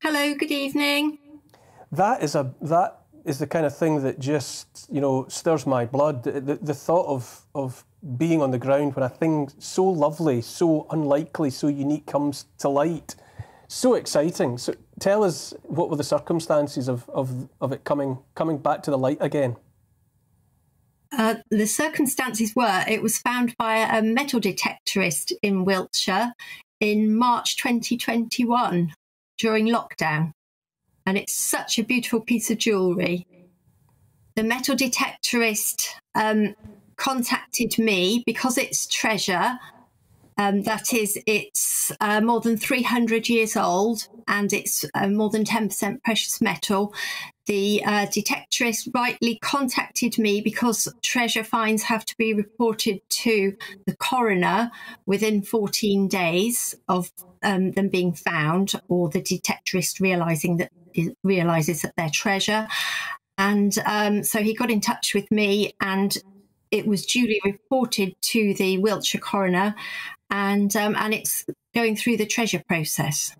Hello, good evening. That is the kind of thing that just, stirs my blood. The thought of being on the ground when a thing so lovely, so unlikely, so unique comes to light. So exciting. So tell us, what were the circumstances of it coming back to the light again? The circumstances were, it was found by a metal detectorist in Wiltshire in March 2021 during lockdown. And it's such a beautiful piece of jewellery. The metal detectorist contacted me because it's treasure. That is, it's more than 300 years old, and it's more than 10% precious metal. The detectorist rightly contacted me because treasure finds have to be reported to the coroner within 14 days of them being found, or the detectorist realises that they're treasure. And so he got in touch with me, and it was duly reported to the Wiltshire coroner, and it's going through the treasure process.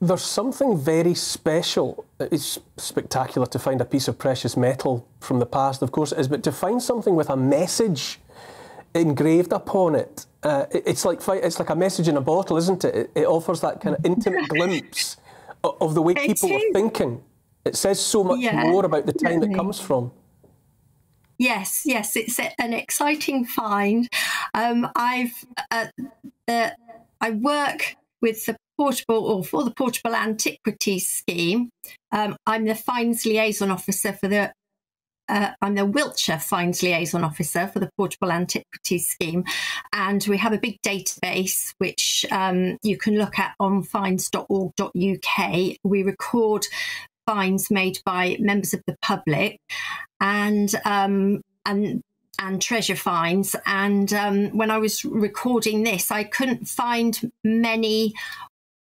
There's something very special. It's spectacular to find a piece of precious metal from the past, of course it is, but to find something with a message engraved upon it, it's like a message in a bottle, isn't it? It offers that kind of intimate glimpse of the way people are thinking. It says so much more about the time it comes from. Yes, it's an exciting find. I work with the for the Portable Antiquity scheme. I'm the Finds Liaison Officer for the I'm the Wiltshire Finds Liaison Officer for the Portable Antiquity scheme, and we have a big database which you can look at on finds.org.uk. We record finds made by members of the public and treasure finds. And when I was recording this, I couldn't find many,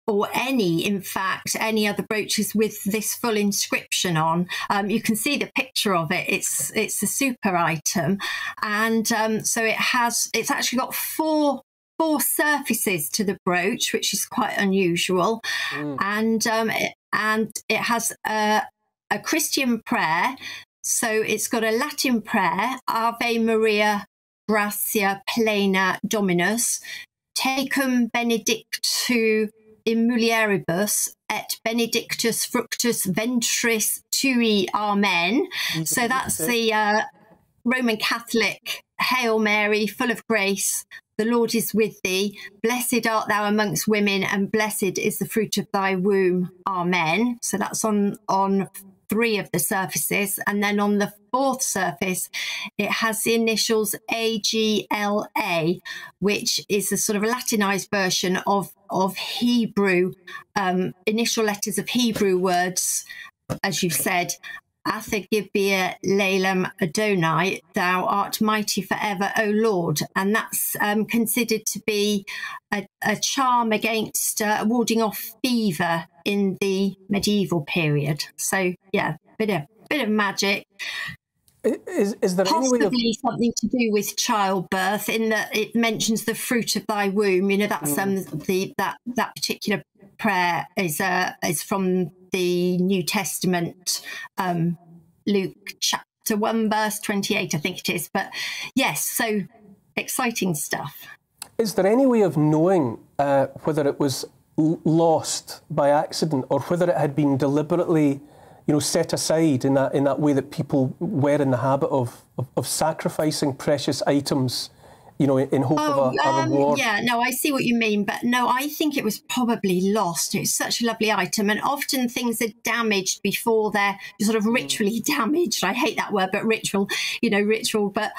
or any, in fact, any other brooches with this full inscription on. You can see the picture of it. It's a super item, and so it's actually got four surfaces to the brooch, which is quite unusual, and it has a Christian prayer. So it's got a Latin prayer, Ave Maria Gratia Plena Dominus, Tecum Benedictu in mulieribus et benedictus fructus ventris tui, amen. So that's the Roman Catholic Hail Mary, full of grace, the Lord is with thee, blessed art thou amongst women, and blessed is the fruit of thy womb, amen. So that's on 3 of the surfaces, and then on the 4th surface it has the initials AGLA, which is a sort of Latinized version of Hebrew, initial letters of Hebrew words, as you've said, Athagibia Leilam Adonai, thou art mighty forever, O Lord. And that's considered to be a charm against warding off fever in the medieval period. So, yeah, bit of magic. Is there possibly any way of... something to do with childbirth, in that it mentions the fruit of thy womb? You know, that's that particular prayer is from the New Testament, Luke chapter 1 verse 28, I think it is. But yes, so exciting stuff. Is there any way of knowing whether it was lost by accident, or whether it had been deliberately, set aside in that way that people were in the habit of sacrificing precious items, in hope of a reward? Yeah, no, I see what you mean, but no, I think it was probably lost. It's such a lovely item, and often things are damaged before they're sort of ritually damaged. I hate that word, but ritual, but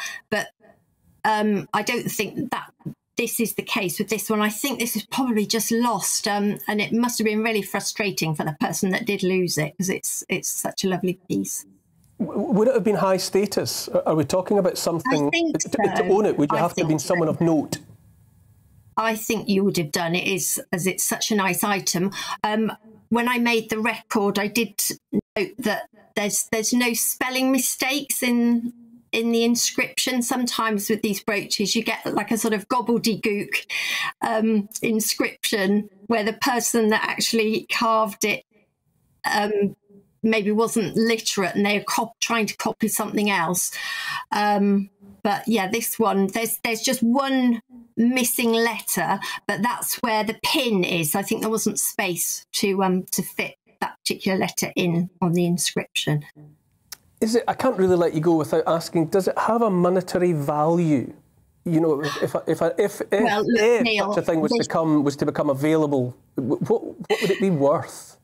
I don't think that this is the case with this one. I think this is probably just lost, and it must have been really frustrating for the person that did lose it, because it's such a lovely piece. Would it have been high status? Are we talking about something I think to own it? Would you have to have been someone of note? I think you would have done it, as it's such a nice item. When I made the record, I did note that there's no spelling mistakes in the inscription. Sometimes with these brooches you get like a sort of gobbledygook inscription where the person that actually carved it maybe wasn't literate and they're trying to copy something else. But yeah, this one, there's just one missing letter, but that's where the pin is. I think there wasn't space to fit that particular letter in on the inscription. I can't really let you go without asking, does it have a monetary value? If Neil, such a thing was to become available, what would it be worth?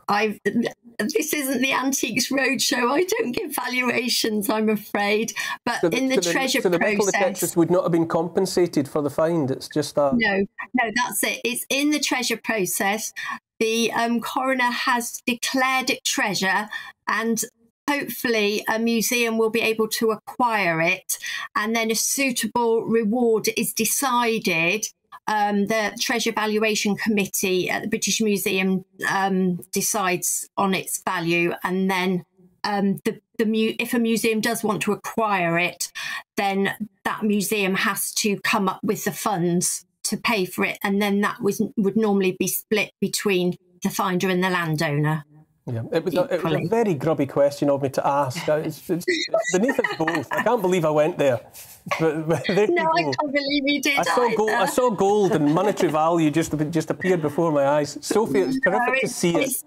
This isn't the Antiques Roadshow. I don't give valuations, I'm afraid. But in the treasure so the metal process, detectors would not have been compensated for the find. It's just that. No, that's it. It's in the treasure process. The coroner has declared it treasure, and hopefully a museum will be able to acquire it, and then a suitable reward is decided. The Treasure Valuation Committee at the British Museum decides on its value, and then if a museum does want to acquire it, then that museum has to come up with the funds to pay for it, and then that would normally be split between the finder and the landowner. Yeah, it was a very grubby question of me to ask. It's beneath us both. I can't believe I went there. But there you go. I can't believe you did. I saw gold and monetary value just appeared before my eyes. Sophie, it's terrific to see it.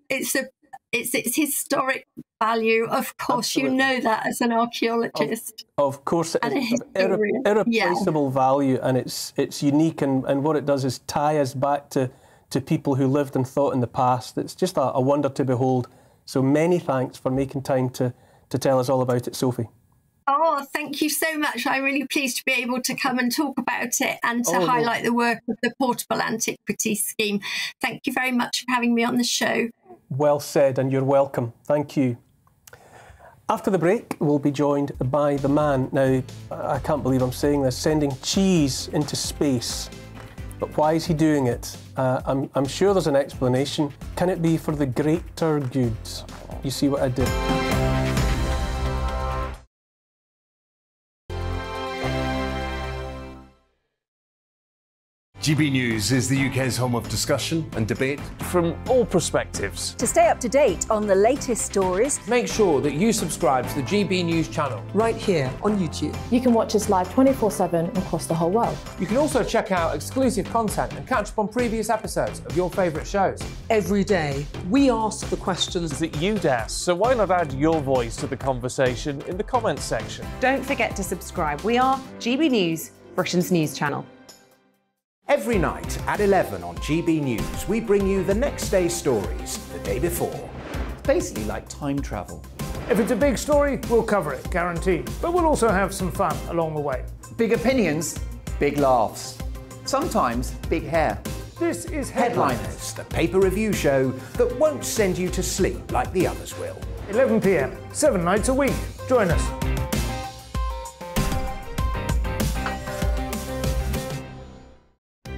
It's just, it's historic value. Of course, Absolutely. You know that as an archaeologist. Of course, it is irreplaceable value, and it's unique. And what it does is tie us back to people who lived and thought in the past. It's just a wonder to behold. So many thanks for making time to tell us all about it, Sophie. Oh, thank you so much. I'm really pleased to be able to come and talk about it and to highlight the work of the Portable Antiquity Scheme. Thank you very much for having me on the show. Well said, and you're welcome. Thank you. After the break, we'll be joined by the man, now, I can't believe I'm saying this, sending cheese into space. But why is he doing it? I'm sure there's an explanation. Can it be for the greater good? You see what I did? GB News is the UK's home of discussion and debate from all perspectives. To stay up to date on the latest stories, make sure that you subscribe to the GB News channel right here on YouTube. You can watch us live 24/7 across the whole world. You can also check out exclusive content and catch up on previous episodes of your favourite shows. Every day, we ask the questions that you'd ask, so why not add your voice to the conversation in the comments section? Don't forget to subscribe. We are GB News, Britain's news channel. Every night at 11 on GB News, we bring you the next day's stories the day before. Basically like time travel. If it's a big story, we'll cover it, guaranteed. But we'll also have some fun along the way. Big opinions, big laughs. Sometimes big hair. This is Headliners, the paper review show that won't send you to sleep like the others will. 11 p.m, 7 nights a week. Join us.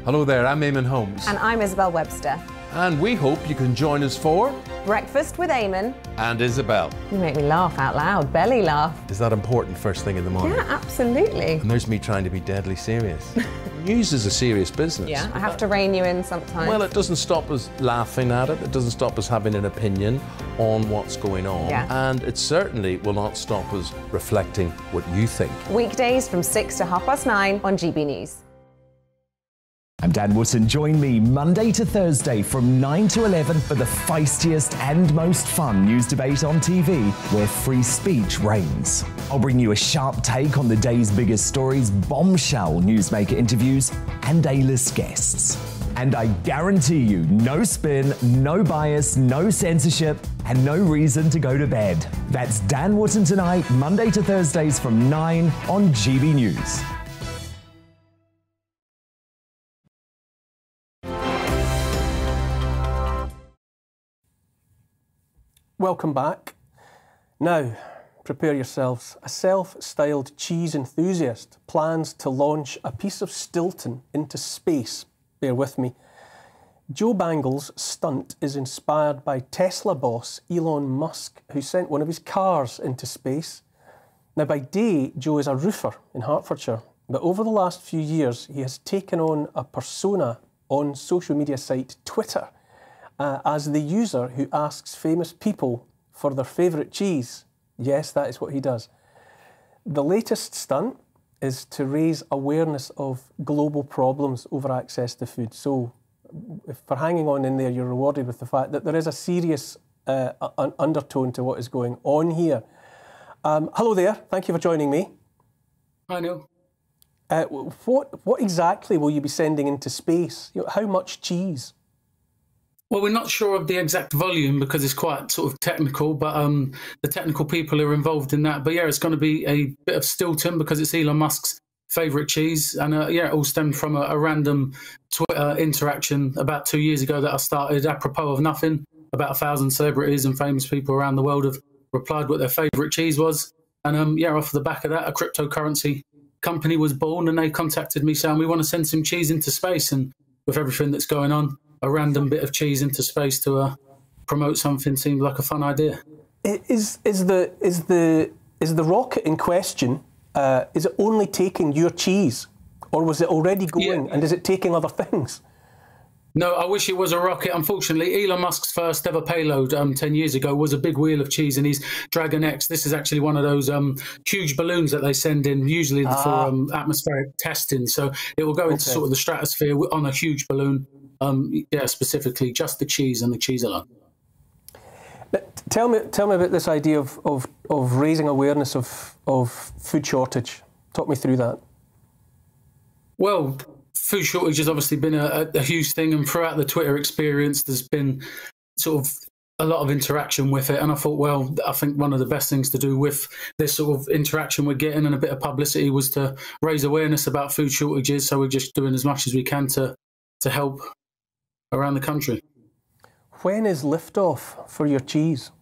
Hello there, I'm Eamon Holmes. And I'm Isabel Webster. And we hope you can join us for Breakfast with Eamon and Isabel. You make me laugh out loud, belly laugh. Is that important first thing in the morning? Yeah, absolutely. And there's me trying to be deadly serious. News is a serious business. Yeah, I have to rein you in sometimes. Well, it doesn't stop us laughing at it. It doesn't stop us having an opinion on what's going on. Yeah. And it certainly will not stop us reflecting what you think. Weekdays from 6 to 9:30 on GB News. I'm Dan Wootton. Join me Monday to Thursday from 9 to 11 for the feistiest and most fun news debate on TV, where free speech reigns. I'll bring you a sharp take on the day's biggest stories, bombshell newsmaker interviews, and A-list guests. And I guarantee you, no spin, no bias, no censorship, and no reason to go to bed. That's Dan Wootton tonight, Monday to Thursdays from 9 on GB News. Welcome back. Now, prepare yourselves. A self-styled cheese enthusiast plans to launch a piece of Stilton into space. Bear with me. Joe Bangle's stunt is inspired by Tesla boss Elon Musk, who sent one of his cars into space. Now, by day, Joe is a roofer in Hertfordshire, but over the last few years, he has taken on a persona on social media site Twitter, as the user who asks famous people for their favourite cheese. Yes, that is what he does. The latest stunt is to raise awareness of global problems over access to food. So, if for hanging on in there, you're rewarded with the fact that there is a serious undertone to what is going on here. Hello there, thank you for joining me. Hi, Neil. What exactly will you be sending into space? How much cheese? Well, we're not sure of the exact volume because it's quite sort of technical, but the technical people are involved in that. But yeah, it's going to be a bit of Stilton because it's Elon Musk's favourite cheese. And yeah, it all stemmed from a random Twitter interaction about 2 years ago that I started apropos of nothing. About 1,000 celebrities and famous people around the world have replied what their favourite cheese was. And yeah, off the back of that, a cryptocurrency company was born and they contacted me saying, we want to send some cheese into space. And with everything that's going on, a random bit of cheese into space to promote something seemed like a fun idea. Is the rocket in question, is it only taking your cheese? Or was it already going and is it taking other things? No, I wish it was a rocket. Unfortunately, Elon Musk's first ever payload 10 years ago was a big wheel of cheese in his Dragon X. This is actually one of those huge balloons that they send in, usually for atmospheric testing. So it will go into sort of the stratosphere on a huge balloon. Yeah, specifically just the cheese and the cheese alone. Tell me about this idea of raising awareness of food shortage. Talk me through that. Well, food shortage has obviously been a huge thing, and throughout the Twitter experience, there's been sort of a lot of interaction with it. And I thought, well, I think one of the best things to do with this sort of interaction we're getting and a bit of publicity was to raise awareness about food shortages. So we're just doing as much as we can to help around the country. When is liftoff for your cheese?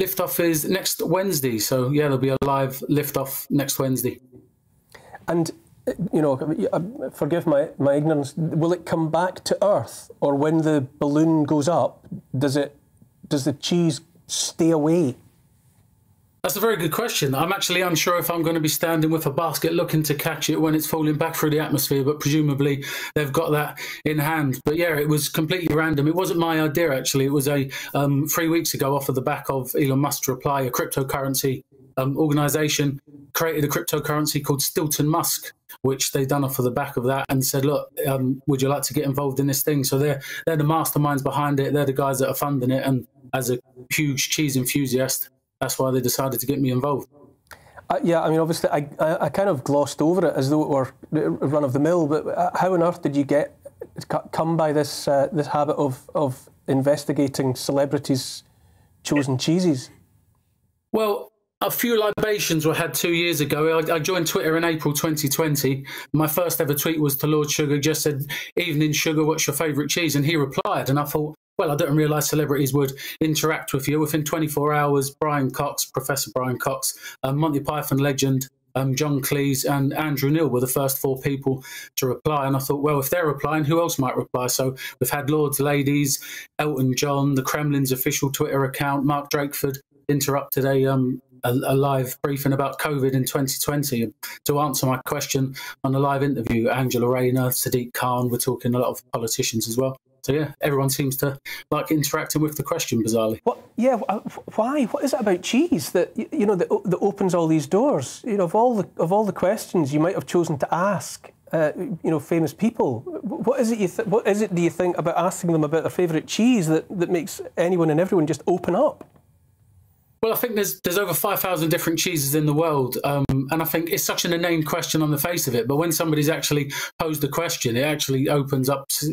Liftoff is next Wednesday. So yeah, there'll be a live liftoff next Wednesday. And you know, forgive my ignorance, will it come back to Earth, or when the balloon goes up, does the cheese stay away? That's a very good question. I'm actually unsure if I'm going to be standing with a basket looking to catch it when it's falling back through the atmosphere, but presumably they've got that in hand. But yeah, it was completely random. It wasn't my idea, actually. It was 3 weeks ago off of the back of Elon Musk's reply, a cryptocurrency organisation created a cryptocurrency called Stilton Musk, which they've done off of the back of that and said, look, would you like to get involved in this thing? So they're the masterminds behind it. They're the guys that are funding it. And as a huge cheese enthusiast, that's why they decided to get me involved. Yeah, I mean, obviously, I kind of glossed over it as though it were run of the mill. But how on earth did you come by this this habit of investigating celebrities' chosen cheeses? Well, a few libations were had 2 years ago. I joined Twitter in April 2020. My first ever tweet was to Lord Sugar, just said, "Evening Sugar, what's your favourite cheese?" And he replied, and I thought, well, I didn't realise celebrities would interact with you. Within 24 hours, Brian Cox, Professor Brian Cox, Monty Python legend, John Cleese and Andrew Neil were the first 4 people to reply. And I thought, well, if they're replying, who else might reply? So we've had Lords, Ladies, Elton John, the Kremlin's official Twitter account, Mark Drakeford interrupted a live briefing about COVID in 2020 to answer my question on a live interview. Angela Rayner, Sadiq Khan, we're talking a lot of politicians as well. So yeah, everyone seems to like interacting with the question, bizarrely. Why? What is it about cheese that that opens all these doors? You know, of all the questions you might have chosen to ask, famous people. What is it? Do you think about asking them about their favourite cheese that makes anyone and everyone just open up? Well, I think there's over 5,000 different cheeses in the world, and I think it's such an inane question on the face of it. But when somebody's actually posed the question, it actually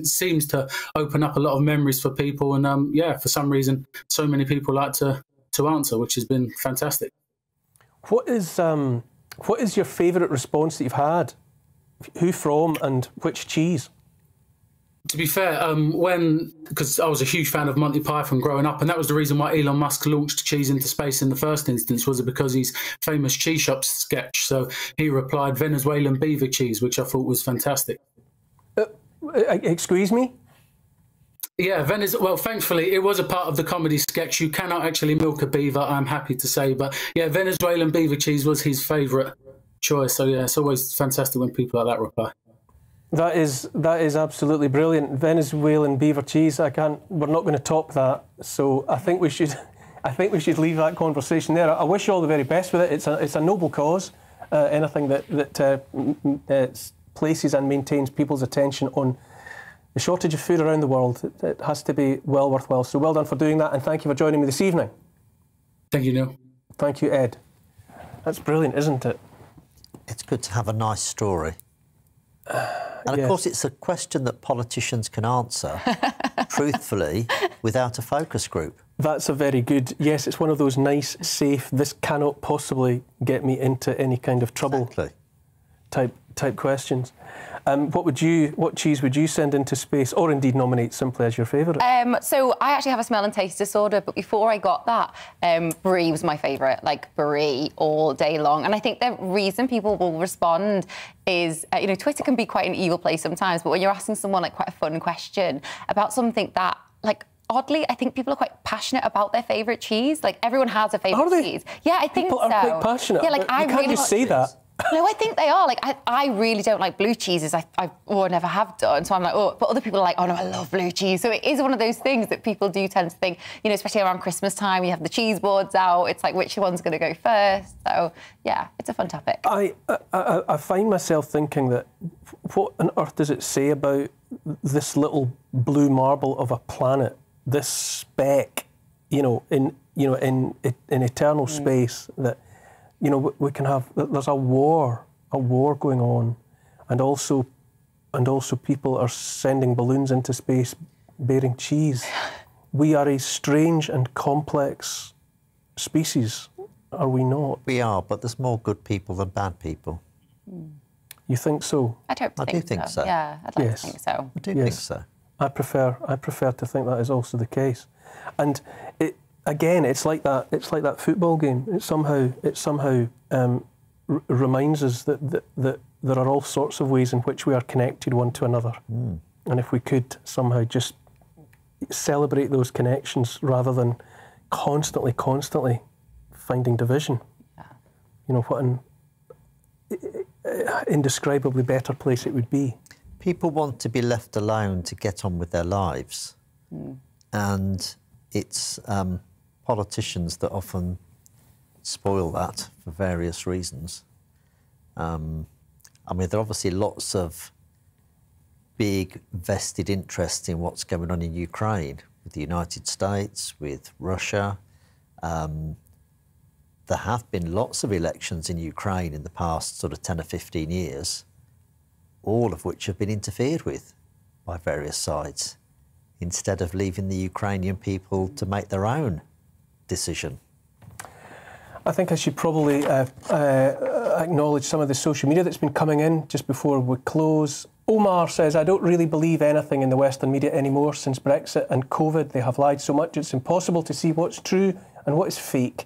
seems to open up a lot of memories for people. And yeah, for some reason, so many people like to answer, which has been fantastic. What is your favourite response that you've had? Who from and which cheese? To be fair, because I was a huge fan of Monty Python growing up, and that was the reason why Elon Musk launched cheese into space in the first instance, was because his famous cheese shop sketch. So he replied Venezuelan beaver cheese, which I thought was fantastic. Excuse me? Yeah, well, thankfully, it was a part of the comedy sketch. You cannot actually milk a beaver, I'm happy to say. But yeah, Venezuelan beaver cheese was his favourite choice. So yeah, it's always fantastic when people like that reply. That is absolutely brilliant. Venezuelan beaver cheese. We're not going to top that. So I think we should leave that conversation there. I wish you all the very best with it. It's a noble cause. Anything that places and maintains people's attention on the shortage of food around the world, it has to be well worthwhile. So well done for doing that, and thank you for joining me this evening. Thank you, Neil. Thank you, Ed. That's brilliant, isn't it? It's good to have a nice story. And of course, it's a question that politicians can answer truthfully without a focus group. That's a very good, yes, it's one of those nice, safe, this cannot possibly get me into any kind of trouble type questions. What cheese would you send into space, or indeed nominate simply as your favourite? So I actually have a smell and taste disorder, but before I got that, brie was my favourite, like brie all day long. And I think the reason people will respond is, you know, Twitter can be quite an evil place sometimes, but when you're asking someone like quite a fun question about something that, like, oddly, I think people are quite passionate about their favourite cheese. Like, everyone has a favourite cheese. Yeah, I think people are quite passionate. Yeah, like, you can't just say that. No, I think they are. Like, I really don't like blue cheeses. I never have done. So I'm like, oh, but other people are like, oh no, I love blue cheese. So it is one of those things that people do tend to think, you know, especially around Christmas time, you have the cheese boards out. It's like, which one's going to go first? So yeah, it's a fun topic. I find myself thinking that what on earth does it say about this little blue marble of a planet, this speck, in eternal space that. You know, we can have. There's a war going on, and also people are sending balloons into space bearing cheese. We are a strange and complex species, are we not? We are, but there's more good people than bad people. You think so? I do think so. Yeah, I'd like to think so. I do think so. I prefer to think that is also the case, and Again, it's like that. It's like that football game. It somehow reminds us that there are all sorts of ways in which we are connected one to another. And if we could somehow just celebrate those connections rather than constantly finding division, you know, what an indescribably better place it would be. People want to be left alone to get on with their lives, and it's politicians that often spoil that for various reasons. I mean, there are obviously lots of big vested interest in what's going on in Ukraine with the United States, with Russia. There have been lots of elections in Ukraine in the past sort of 10 or 15 years, all of which have been interfered with by various sides, instead of leaving the Ukrainian people to make their own decision. I think I should probably acknowledge some of the social media that's been coming in just before we close. Omar says, I don't really believe anything in the Western media anymore since Brexit and COVID. They have lied so much it's impossible to see what's true and what is fake.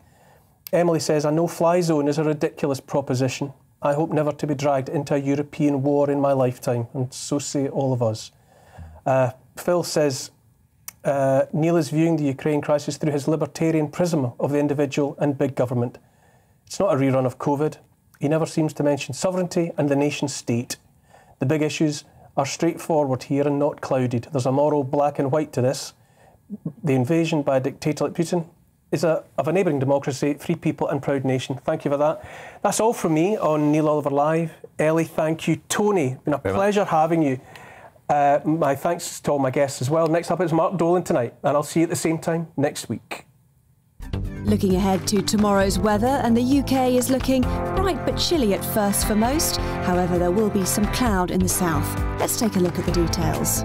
Emily says, a no-fly zone is a ridiculous proposition. I hope never to be dragged into a European war in my lifetime, and so say all of us. Phil says, Neil is viewing the Ukraine crisis through his libertarian prism of the individual and big government. It's not a rerun of COVID. He never seems to mention sovereignty and the nation state. The big issues are straightforward here and not clouded. There's a moral black and white to this. The invasion by a dictator like Putin is of a neighbouring democracy, free people and proud nation. Thank you for that. That's all from me on Neil Oliver Live. Ellie, thank you. Tony, it's been a pleasure having you. My thanks to all my guests as well. Next up is Mark Dolan tonight, and I'll see you at the same time next week. Looking ahead to tomorrow's weather, and the UK is looking bright but chilly at first for most. However, there will be some cloud in the south. Let's take a look at the details.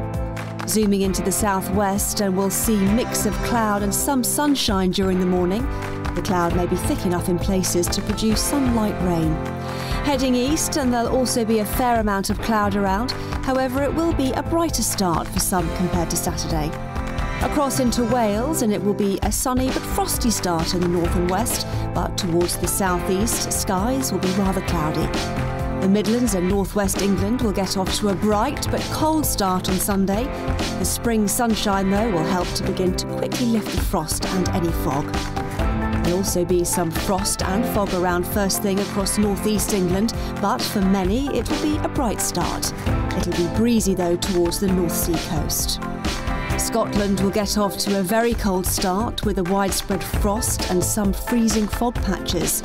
Zooming into the southwest, and we'll see a mix of cloud and some sunshine during the morning. The cloud may be thick enough in places to produce some light rain. Heading east, and there'll also be a fair amount of cloud around. However, it will be a brighter start for some compared to Saturday. Across into Wales, and it will be a sunny but frosty start in the north and west, but towards the southeast, skies will be rather cloudy. The Midlands and northwest England will get off to a bright but cold start on Sunday. The spring sunshine, though, will help to begin to quickly lift the frost and any fog. There'll also be some frost and fog around first thing across northeast England, but for many it will be a bright start. It'll be breezy, though, towards the North Sea coast. Scotland will get off to a very cold start with a widespread frost and some freezing fog patches.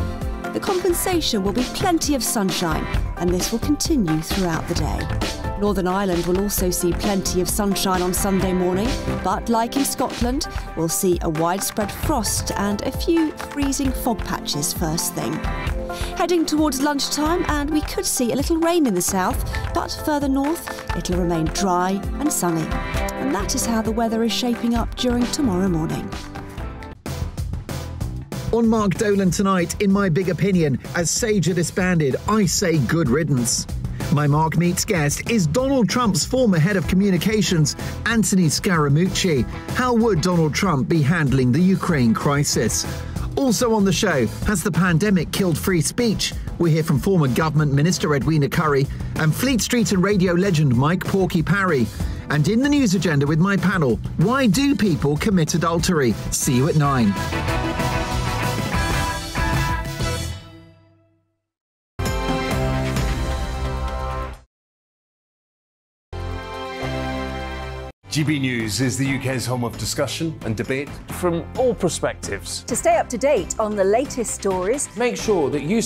The compensation will be plenty of sunshine, and this will continue throughout the day. Northern Ireland will also see plenty of sunshine on Sunday morning, but like in Scotland, we'll see a widespread frost and a few freezing fog patches first thing. Heading towards lunchtime, and we could see a little rain in the south, but further north it'll remain dry and sunny. And that is how the weather is shaping up during tomorrow morning. On Mark Dolan tonight, in My Big Opinion, as Sage are disbanded, I say good riddance. My Mark Meets guest is Donald Trump's former head of communications, Anthony Scaramucci. How would Donald Trump be handling the Ukraine crisis? Also on the show, has the pandemic killed free speech? We hear from former government minister Edwina Currie and Fleet Street and radio legend Mike Porky Parry. And in the news agenda with my panel, why do people commit adultery? See you at 9. GB News is the UK's home of discussion and debate. From all perspectives. To stay up to date on the latest stories, make sure that you